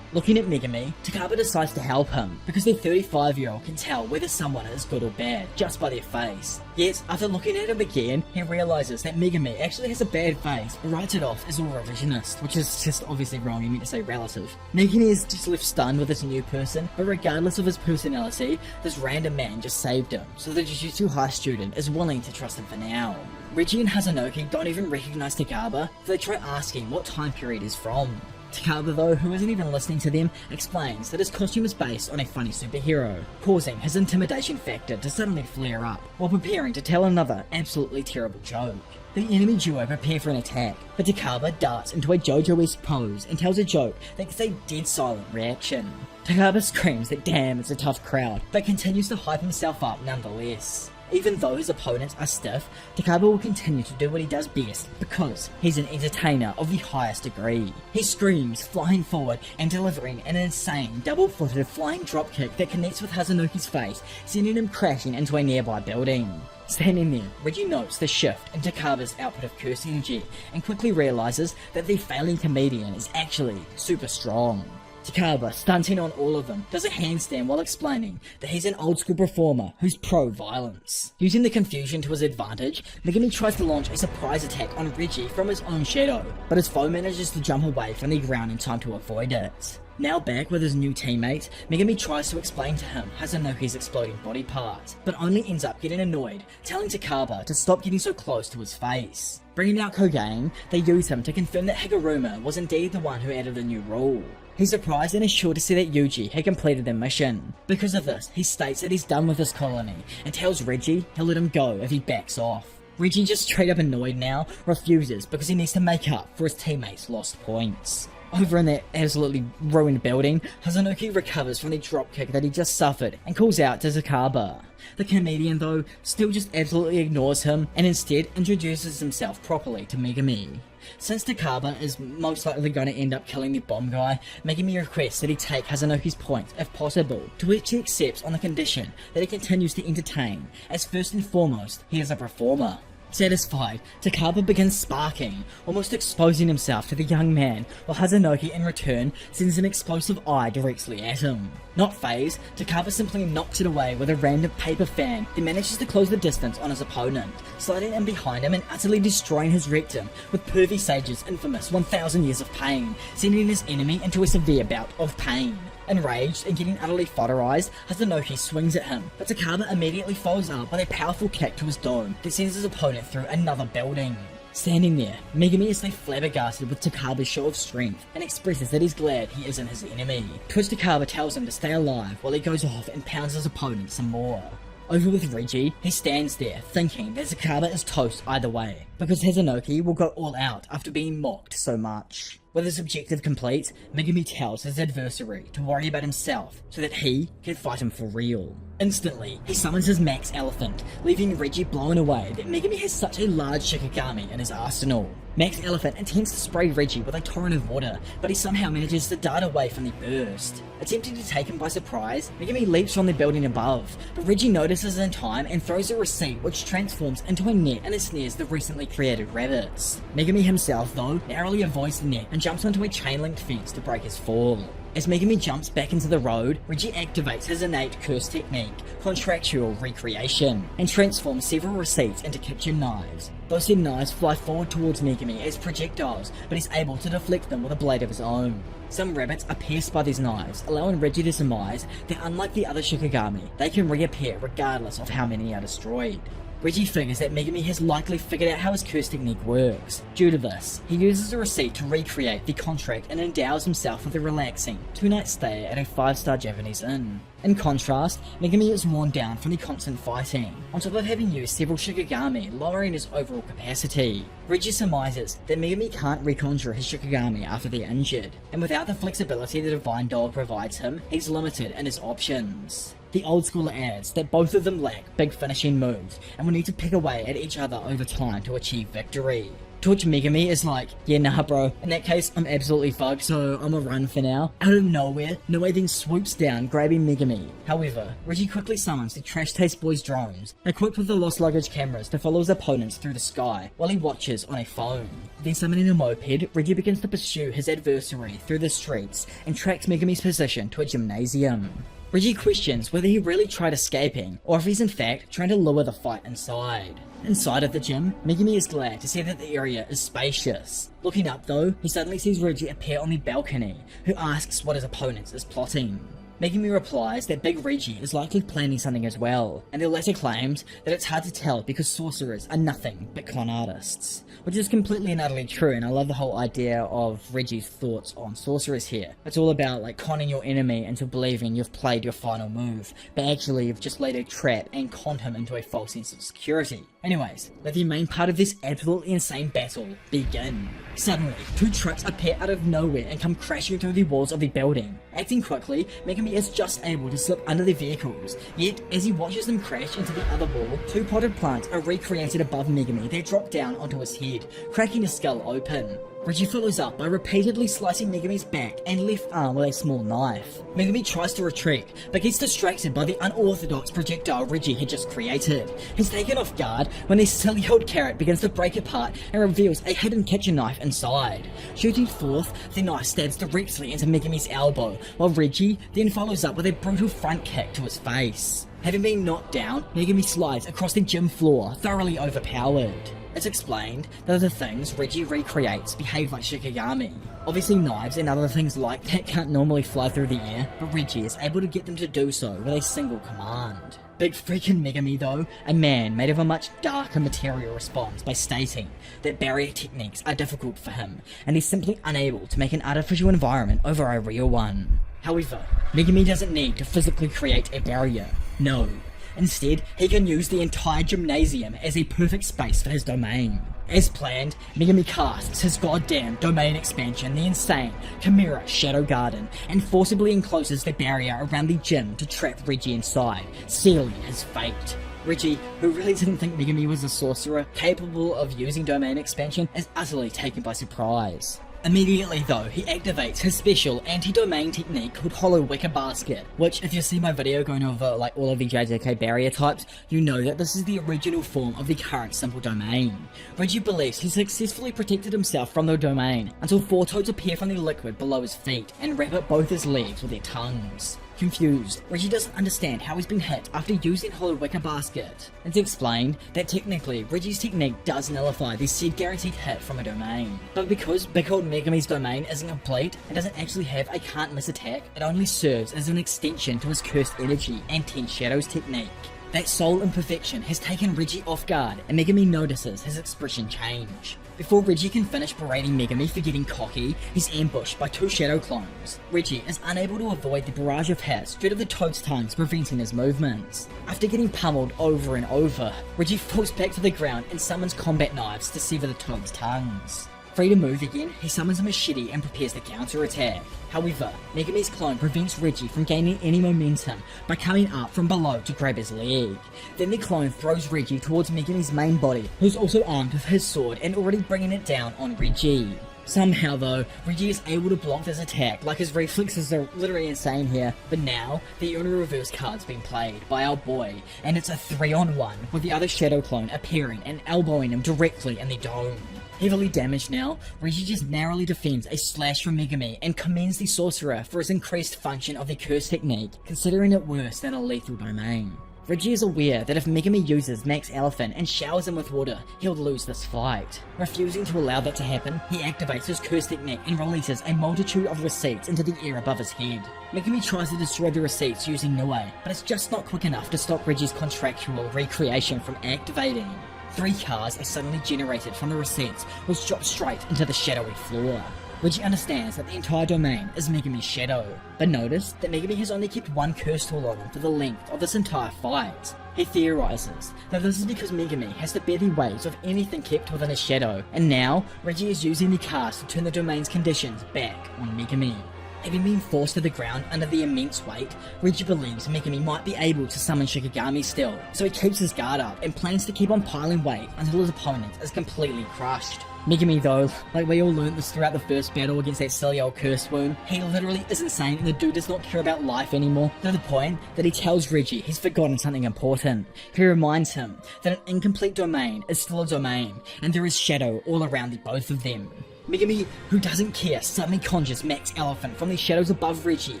Looking at Megami, Takaba decides to help him, because the 35-year-old can tell whether someone is good or bad just by their face. Yet, after looking at him again, he realizes that Megami actually has a bad face, but writes it off as all revisionist, which is just obviously wrong. You meant to say relative. Megami is just left stunned with this new person, but regardless of his personality, this random man just saved him, so the Jujutsu high student is willing to trust him for now. Reggie and Hazunoki don't even recognize Takaba, so they try asking what time period he's from. Takaba, though, who isn't even listening to them, explains that his costume is based on a funny superhero, causing his intimidation factor to suddenly flare up, while preparing to tell another absolutely terrible joke. The enemy duo prepare for an attack, but Takaba darts into a JoJo-esque pose and tells a joke that gets a dead silent reaction. Takaba screams that damn, it's a tough crowd, but continues to hype himself up nonetheless. Even though his opponents are stiff, Takaba will continue to do what he does best, because he's an entertainer of the highest degree. He screams, flying forward and delivering an insane double-footed flying dropkick that connects with Hazunoki's face, sending him crashing into a nearby building. Standing there, Reggie notes the shift in Takaba's output of curse energy, and quickly realizes that the failing comedian is actually super strong. Takaba, stunting on all of them, does a handstand while explaining that he's an old-school performer who's pro-violence. Using the confusion to his advantage, Megami tries to launch a surprise attack on Reggie from his own shadow, but his foe manages to jump away from the ground in time to avoid it. Now back with his new teammate, Megami tries to explain to him Hazunoki's exploding body part, but only ends up getting annoyed, telling Takaba to stop getting so close to his face. Bringing out Kogain, they use him to confirm that Higuruma was indeed the one who added the new rule. He's surprised and is sure to see that Yuji had completed their mission. Because of this, he states that he's done with his colony, and tells Reggie he'll let him go if he backs off. Reggie, just straight up annoyed now, refuses because he needs to make up for his teammates' lost points. Over in that absolutely ruined building, Hazunoki recovers from the dropkick that he just suffered and calls out to Takaba. The comedian, though, still just absolutely ignores him and instead introduces himself properly to Megami. Since Takaba is most likely going to end up killing the bomb guy, Megami requests that he take Hazunoki's points if possible, to which he accepts on the condition that he continues to entertain, as first and foremost, he is a performer. Satisfied, Takaba begins sparking, almost exposing himself to the young man, while Hazunoki in return sends an explosive eye directly at him. Not fazed, Takaba simply knocks it away with a random paper fan, then manages to close the distance on his opponent, sliding in behind him and utterly destroying his rectum with Pervy Sage's infamous 1000 years of pain, sending his enemy into a severe bout of pain. Enraged and getting utterly fodderized, Hazunoki swings at him, but Takaba immediately follows up with a powerful kick to his dome that sends his opponent through another building. Standing there, Megami is left flabbergasted with Takaba's show of strength and expresses that he's glad he isn't his enemy, to which Takaba tells him to stay alive while he goes off and pounds his opponent some more. Over with Reggie, he stands there thinking that Takaba is toast either way, because Hazunoki will go all out after being mocked so much. With his objective complete, Megami tells his adversary to worry about himself so that he can fight him for real. Instantly, he summons his Max Elephant, leaving Reggie blown away that Megami has such a large Shikigami in his arsenal. Max Elephant attempts to spray Reggie with a torrent of water, but he somehow manages to dart away from the burst. Attempting to take him by surprise, Megami leaps from the building above, but Reggie notices in time and throws a receipt which transforms into a net and ensnares the recently created rabbits. Megami himself, though, narrowly avoids the net and jumps onto a chain-linked fence to break his fall. As Megami jumps back into the road, Reggie activates his innate curse technique, Contractual Recreation, and transforms several receipts into kitchen knives. Those said knives fly forward towards Megami as projectiles, but he's able to deflect them with a blade of his own. Some rabbits are pierced by these knives, allowing Reggie to surmise that unlike the other Shikigami, they can reappear regardless of how many are destroyed. Reggie figures that Megami has likely figured out how his curse technique works. Due to this, he uses a receipt to recreate the contract and endows himself with a relaxing 2-night stay at a 5-star Japanese inn. In contrast, Megami is worn down from the constant fighting, on top of having used several Shikigami, lowering his overall capacity. Reggie surmises that Megami can't reconjure his Shikigami after they're injured, and without the flexibility the Divine Dog provides him, he's limited in his options. The old schooler adds that both of them lack big finishing moves, and will need to pick away at each other over time to achieve victory. To which Megami is like, yeah nah bro, in that case I'm absolutely fucked, so I'm a run for now. Out of nowhere, No.1 then swoops down, grabbing Megami. However, Reggie quickly summons the Trash Taste Boys drones, equipped with the lost luggage cameras to follow his opponents through the sky, while he watches on a phone. Then summoning a moped, Reggie begins to pursue his adversary through the streets, and tracks Megami's position to a gymnasium. Reggie questions whether he really tried escaping, or if he's in fact trying to lure the fight inside. Inside of the gym, Megami is glad to see that the area is spacious. Looking up though, he suddenly sees Reggie appear on the balcony, who asks what his opponent is plotting. Megami replies that Big Reggie is likely planning something as well, and the latter claims that it's hard to tell because sorcerers are nothing but con artists. Which is completely and utterly true, and I love the whole idea of Reggie's thoughts on sorcerers here. It's all about like conning your enemy into believing you've played your final move, but actually you've just laid a trap and conned him into a false sense of security. Anyways, let the main part of this absolutely insane battle begin. Suddenly, two trucks appear out of nowhere and come crashing through the walls of the building. Acting quickly, Megami is just able to slip under the vehicles, yet as he watches them crash into the other wall, two potted plants are recreated above Megami that drop down onto his head, cracking his skull open. Reggie follows up by repeatedly slicing Megami's back and left arm with a small knife. Megami tries to retreat, but gets distracted by the unorthodox projectile Reggie had just created. He's taken off guard when a silly old carrot begins to break apart and reveals a hidden kitchen knife inside. Shooting forth, the knife stabs directly into Megami's elbow, while Reggie then follows up with a brutal front kick to his face. Having been knocked down, Megami slides across the gym floor, thoroughly overpowered. It's explained that the things Reggie recreates behave like Shikigami. Obviously knives and other things like that can't normally fly through the air, but Reggie is able to get them to do so with a single command. Big freaking Megami though, a man made of a much darker material, responds by stating that barrier techniques are difficult for him, and he's simply unable to make an artificial environment over a real one. However, Megami doesn't need to physically create a barrier. No. Instead, he can use the entire gymnasium as a perfect space for his domain. As planned, Megami casts his goddamn domain expansion, the insane Chimera Shadow Garden, and forcibly encloses the barrier around the gym to trap Reggie inside, sealing his fate. Reggie, who really didn't think Megami was a sorcerer capable of using domain expansion, is utterly taken by surprise. Immediately though, he activates his special anti-domain technique called Hollow Wicker Basket, which if you see my video going over like all of the JJK barrier types, you know that this is the original form of the current simple domain. Reggie believes he successfully protected himself from the domain until four toads appear from the liquid below his feet and wrap up both his legs with their tongues. Confused, Reggie doesn't understand how he's been hit after using Hollow Wicker Basket. It's explained that technically Reggie's technique does nullify the said guaranteed hit from a domain, but because big old Megami's domain isn't complete and doesn't actually have a can't miss attack, it only serves as an extension to his cursed energy and 10 shadows technique. That sole imperfection has taken Reggie off guard, and Megami notices his expression change. Before Reggie can finish berating Megami for getting cocky, he's ambushed by two shadow clones. Reggie is unable to avoid the barrage of hits due to the toad's tongues preventing his movements. After getting pummeled over and over, Reggie falls back to the ground and summons combat knives to sever the toad's tongues. Free to move again, he summons a machete and prepares to counter-attack. However, Megami's clone prevents Reggie from gaining any momentum by coming up from below to grab his leg. Then the clone throws Reggie towards Megami's main body, who's also armed with his sword and already bringing it down on Reggie. Somehow though, Reggie is able to block this attack, like his reflexes are literally insane here. But now, the Uno reverse card's been played by our boy, and it's a 3-on-1 with the other shadow clone appearing and elbowing him directly in the dome. Heavily damaged now, Reggie just narrowly defends a slash from Megami and commends the sorcerer for his increased function of the curse technique, considering it worse than a lethal domain. Reggie is aware that if Megami uses Max Elephant and showers him with water, he'll lose this fight. Refusing to allow that to happen, he activates his curse technique and releases a multitude of receipts into the air above his head. Megami tries to destroy the receipts using No.1, but it's just not quick enough to stop Reggie's contractual recreation from activating. 3 cars are suddenly generated from the receipts, which drop straight into the shadowy floor. Reggie understands that the entire domain is Megami's shadow, but notice that Megami has only kept one curse tool on him for the length of this entire fight. He theorizes that this is because Megami has to bear the weight of anything kept within his shadow, and now Reggie is using the cars to turn the domain's conditions back on Megami. Having been forced to the ground under the immense weight, Reggie believes Megami might be able to summon Shikigami still, so he keeps his guard up and plans to keep on piling weight until his opponent is completely crushed. Megumi though, like we all learned this throughout the first battle against that silly old curse wound, he literally is insane and the dude does not care about life anymore, to the point that he tells Reggie he's forgotten something important. He reminds him that an incomplete domain is still a domain, and there is shadow all around the both of them. Megumi, who doesn't care, suddenly conjures Max Elephant from the shadows above Reggie,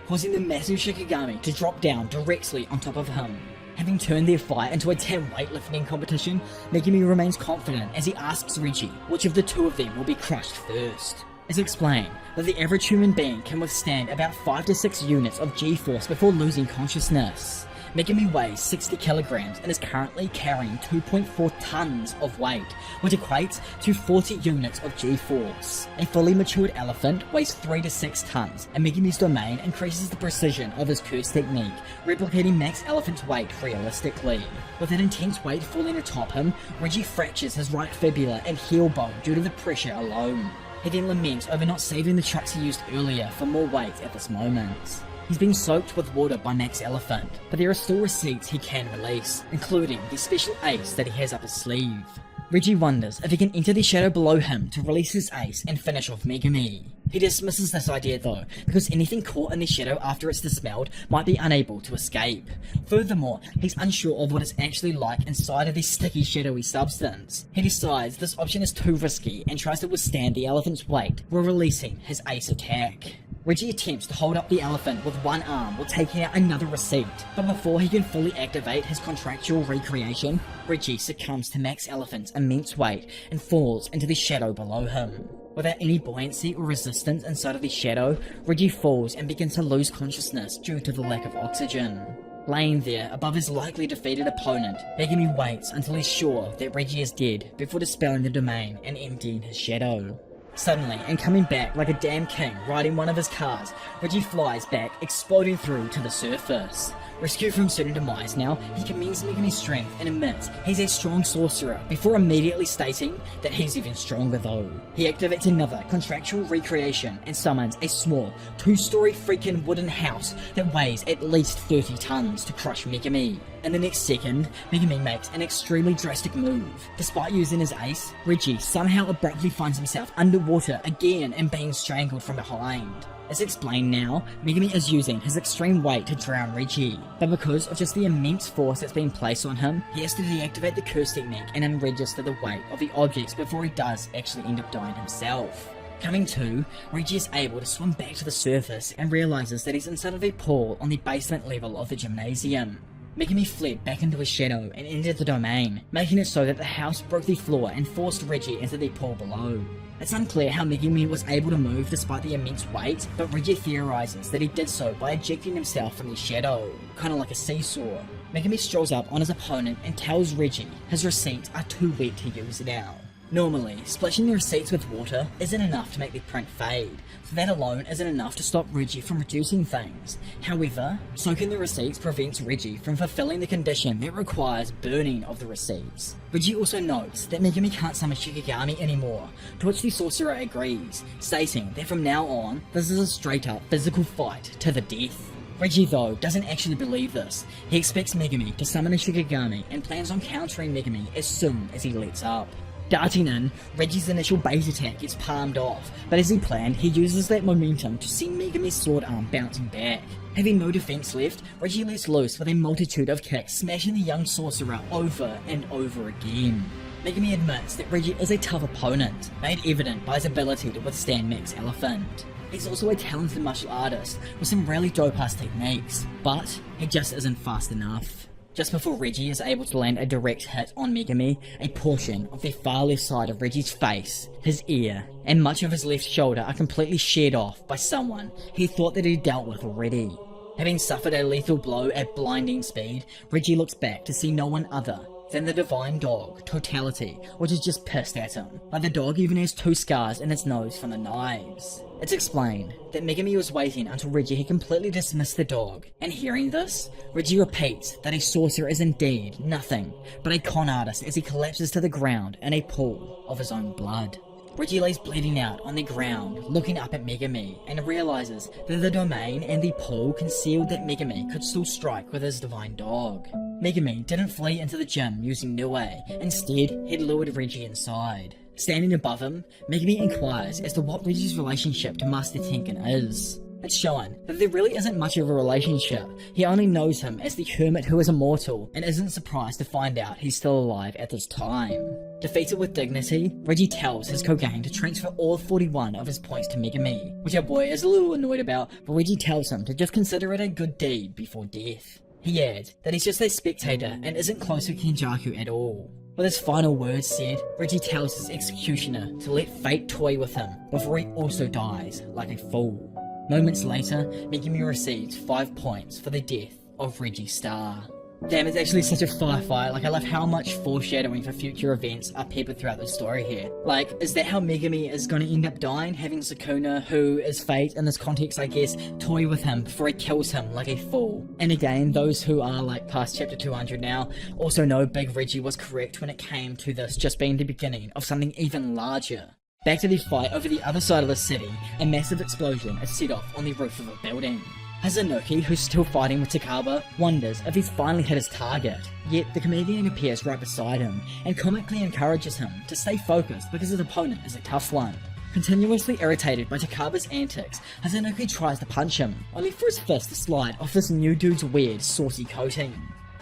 causing the massive Shikigami to drop down directly on top of him. Having turned their fight into a 10 weightlifting competition, Megumi remains confident as he asks Reggie which of the two of them will be crushed first. It's explained that the average human being can withstand about 5 to 6 units of G-force before losing consciousness. Megumi weighs 60 kilograms and is currently carrying 2.4 tons of weight, which equates to 40 units of G-force. A fully matured elephant weighs 3 to 6 tons, and Megumi's domain increases the precision of his curse technique, replicating Max Elephant's weight realistically. With that intense weight falling atop him, Reggie fractures his right fibula and heel bone due to the pressure alone. He then laments over not saving the trucks he used earlier for more weight at this moment. He's being soaked with water by Max Elephant, but there are still receipts he can release, including the special ace that he has up his sleeve. Reggie wonders if he can enter the shadow below him to release his ace and finish off Megumi. He dismisses this idea though, because anything caught in the shadow after it's dispelled might be unable to escape. Furthermore, he's unsure of what it's actually like inside of this sticky shadowy substance. He decides this option is too risky and tries to withstand the elephant's weight while releasing his ace attack. Reggie attempts to hold up the elephant with one arm while taking out another receipt, but before he can fully activate his contractual recreation, Reggie succumbs to Max Elephant's immense weight and falls into the shadow below him. Without any buoyancy or resistance inside of the shadow, Reggie falls and begins to lose consciousness due to the lack of oxygen. Laying there above his likely defeated opponent, Megumi waits until he's sure that Reggie is dead before dispelling the domain and emptying his shadow. Suddenly, and coming back like a damn king riding one of his cars, Reggie flies back, exploding through to the surface. Rescued from certain demise now, he commends Megumi's strength and admits he's a strong sorcerer, before immediately stating that he's even stronger though. He activates another contractual recreation and summons a small, 2-story freaking wooden house that weighs at least 30 tons to crush Megumi. In the next second, Megumi makes an extremely drastic move. Despite using his ace, Reggie somehow abruptly finds himself underwater again and being strangled from behind. As explained now, Megumi is using his extreme weight to drown Reggie, but because of just the immense force that's been placed on him, he has to deactivate the curse technique and unregister the weight of the objects before he does actually end up dying himself. Coming to, Reggie is able to swim back to the surface and realizes that he's inside of a pool on the basement level of the gymnasium. Megumi fled back into his shadow and entered the domain, making it so that the house broke the floor and forced Reggie into the pool below. It's unclear how Megumi was able to move despite the immense weight, but Reggie theorizes that he did so by ejecting himself from the shadow, kinda like a seesaw. Megumi strolls up on his opponent and tells Reggie his receipts are too wet to use now. Normally, splashing the receipts with water isn't enough to make the print fade, so that alone isn't enough to stop Reggie from reducing things. However, soaking the receipts prevents Reggie from fulfilling the condition that requires burning of the receipts. Reggie also notes that Megumi can't summon Shikigami anymore, to which the sorcerer agrees, stating that from now on, this is a straight up physical fight to the death. Reggie though doesn't actually believe this. He expects Megumi to summon a Shikigami and plans on countering Megumi as soon as he lets up. Darting in, Reggie's initial bait attack gets palmed off, but as he planned, he uses that momentum to send Megumi's sword arm bouncing back. Having no defense left, Reggie lets loose with a multitude of kicks, smashing the young sorcerer over and over again. Megumi admits that Reggie is a tough opponent, made evident by his ability to withstand Max Elephant. He's also a talented martial artist with some really dope-ass techniques, but he just isn't fast enough. Just before Reggie is able to land a direct hit on Megumi, a portion of the far left side of Reggie's face, his ear, and much of his left shoulder are completely sheared off by someone he thought that he'd dealt with already. Having suffered a lethal blow at blinding speed, Reggie looks back to see no one other than the divine dog, Totality, which is just pissed at him. But the dog even has 2 scars in its nose from the knives. It's explained that Megumi was waiting until Reggie had completely dismissed the dog, and hearing this, Reggie repeats that a sorcerer is indeed nothing but a con artist as he collapses to the ground in a pool of his own blood. Reggie lays bleeding out on the ground, looking up at Megumi, and realizes that the domain and the pool concealed that Megumi could still strike with his divine dog. Megumi didn't flee into the gym using No.1, instead he'd lured Reggie inside. Standing above him, Megumi inquires as to what Reggie's relationship to Master Tenkin is. It's shown that there really isn't much of a relationship. He only knows him as the hermit who is immortal, and isn't surprised to find out he's still alive at this time. Defeated with dignity, Reggie tells his Kogan to transfer all 41 of his points to Megumi, which our boy is a little annoyed about, but Reggie tells him to just consider it a good deed before death. He adds that he's just a spectator and isn't close with Kenjaku at all. With his final words said, Reggie tells his executioner to let fate toy with him before he also dies like a fool. Moments later, Megumi receives 5 points for the death of Reggie Star. Damn, it's actually such a firefight. Like, I love how much foreshadowing for future events are peppered throughout the story here. Like, is that how Megumi is going to end up dying? Having Sukuna, who is fate in this context, I guess, toy with him before he kills him like a fool. And again, those who are like past chapter 200 now also know Big Reggie was correct when it came to this just being the beginning of something even larger. Back to the fight over the other side of the city, a massive explosion is set off on the roof of a building. Hazunoki, who's still fighting with Takaba, wonders if he's finally hit his target, yet the comedian appears right beside him and comically encourages him to stay focused because his opponent is a tough one. Continuously irritated by Takaba's antics, Hazunoki tries to punch him, only for his fist to slide off this new dude's weird, saucy coating.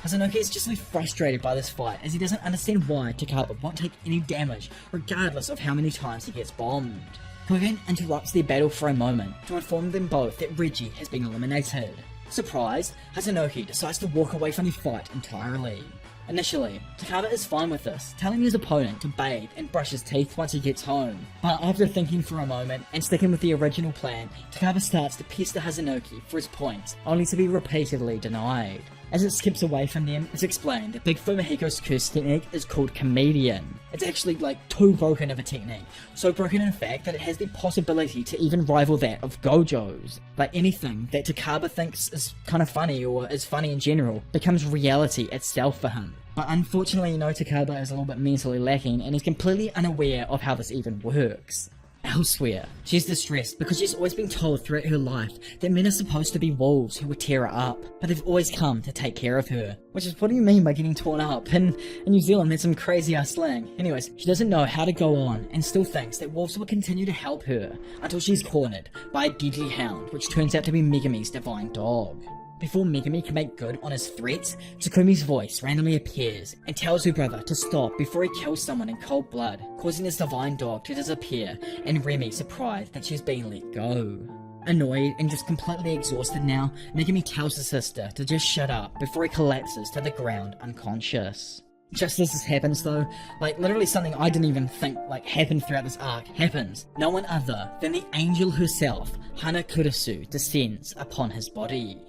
Hazunoki is just frustrated by this fight as he doesn't understand why Takaba won't take any damage regardless of how many times he gets bombed. Kogen interrupts their battle for a moment to inform them both that Reggie has been eliminated. Surprised, Hazunoki decides to walk away from the fight entirely. Initially, Takaba is fine with this, telling his opponent to bathe and brush his teeth once he gets home. But after thinking for a moment and sticking with the original plan, Takaba starts to pester Hazunoki for his points, only to be repeatedly denied. As it skips away from them, it's explained that Big Fumihiko's curse technique is called Comedian. It's actually like too broken of a technique, so broken in fact that it has the possibility to even rival that of Gojo's. Like anything that Takaba thinks is kind of funny or is funny in general becomes reality itself for him. But unfortunately, Takaba is a little bit mentally lacking and is completely unaware of how this even works. Elsewhere, she's distressed because she's always been told throughout her life that men are supposed to be wolves who would tear her up, but they've always come to take care of her. Which is, what do you mean by getting torn up? In New Zealand, there's some crazy ass slang. Anyways, she doesn't know how to go on and still thinks that wolves will continue to help her until she's cornered by a deadly hound, which turns out to be Megumi's divine dog. Before Megumi can make good on his threats, Tsukumi's voice randomly appears and tells her brother to stop before he kills someone in cold blood, causing his divine dog to disappear, and Remy surprised that she's been let go. Annoyed and just completely exhausted now, Megumi tells his sister to just shut up before he collapses to the ground unconscious. Just as this happens though, literally something I didn't even think happened throughout this arc happens. No one other than the angel herself, Hana Kurisu, descends upon his body.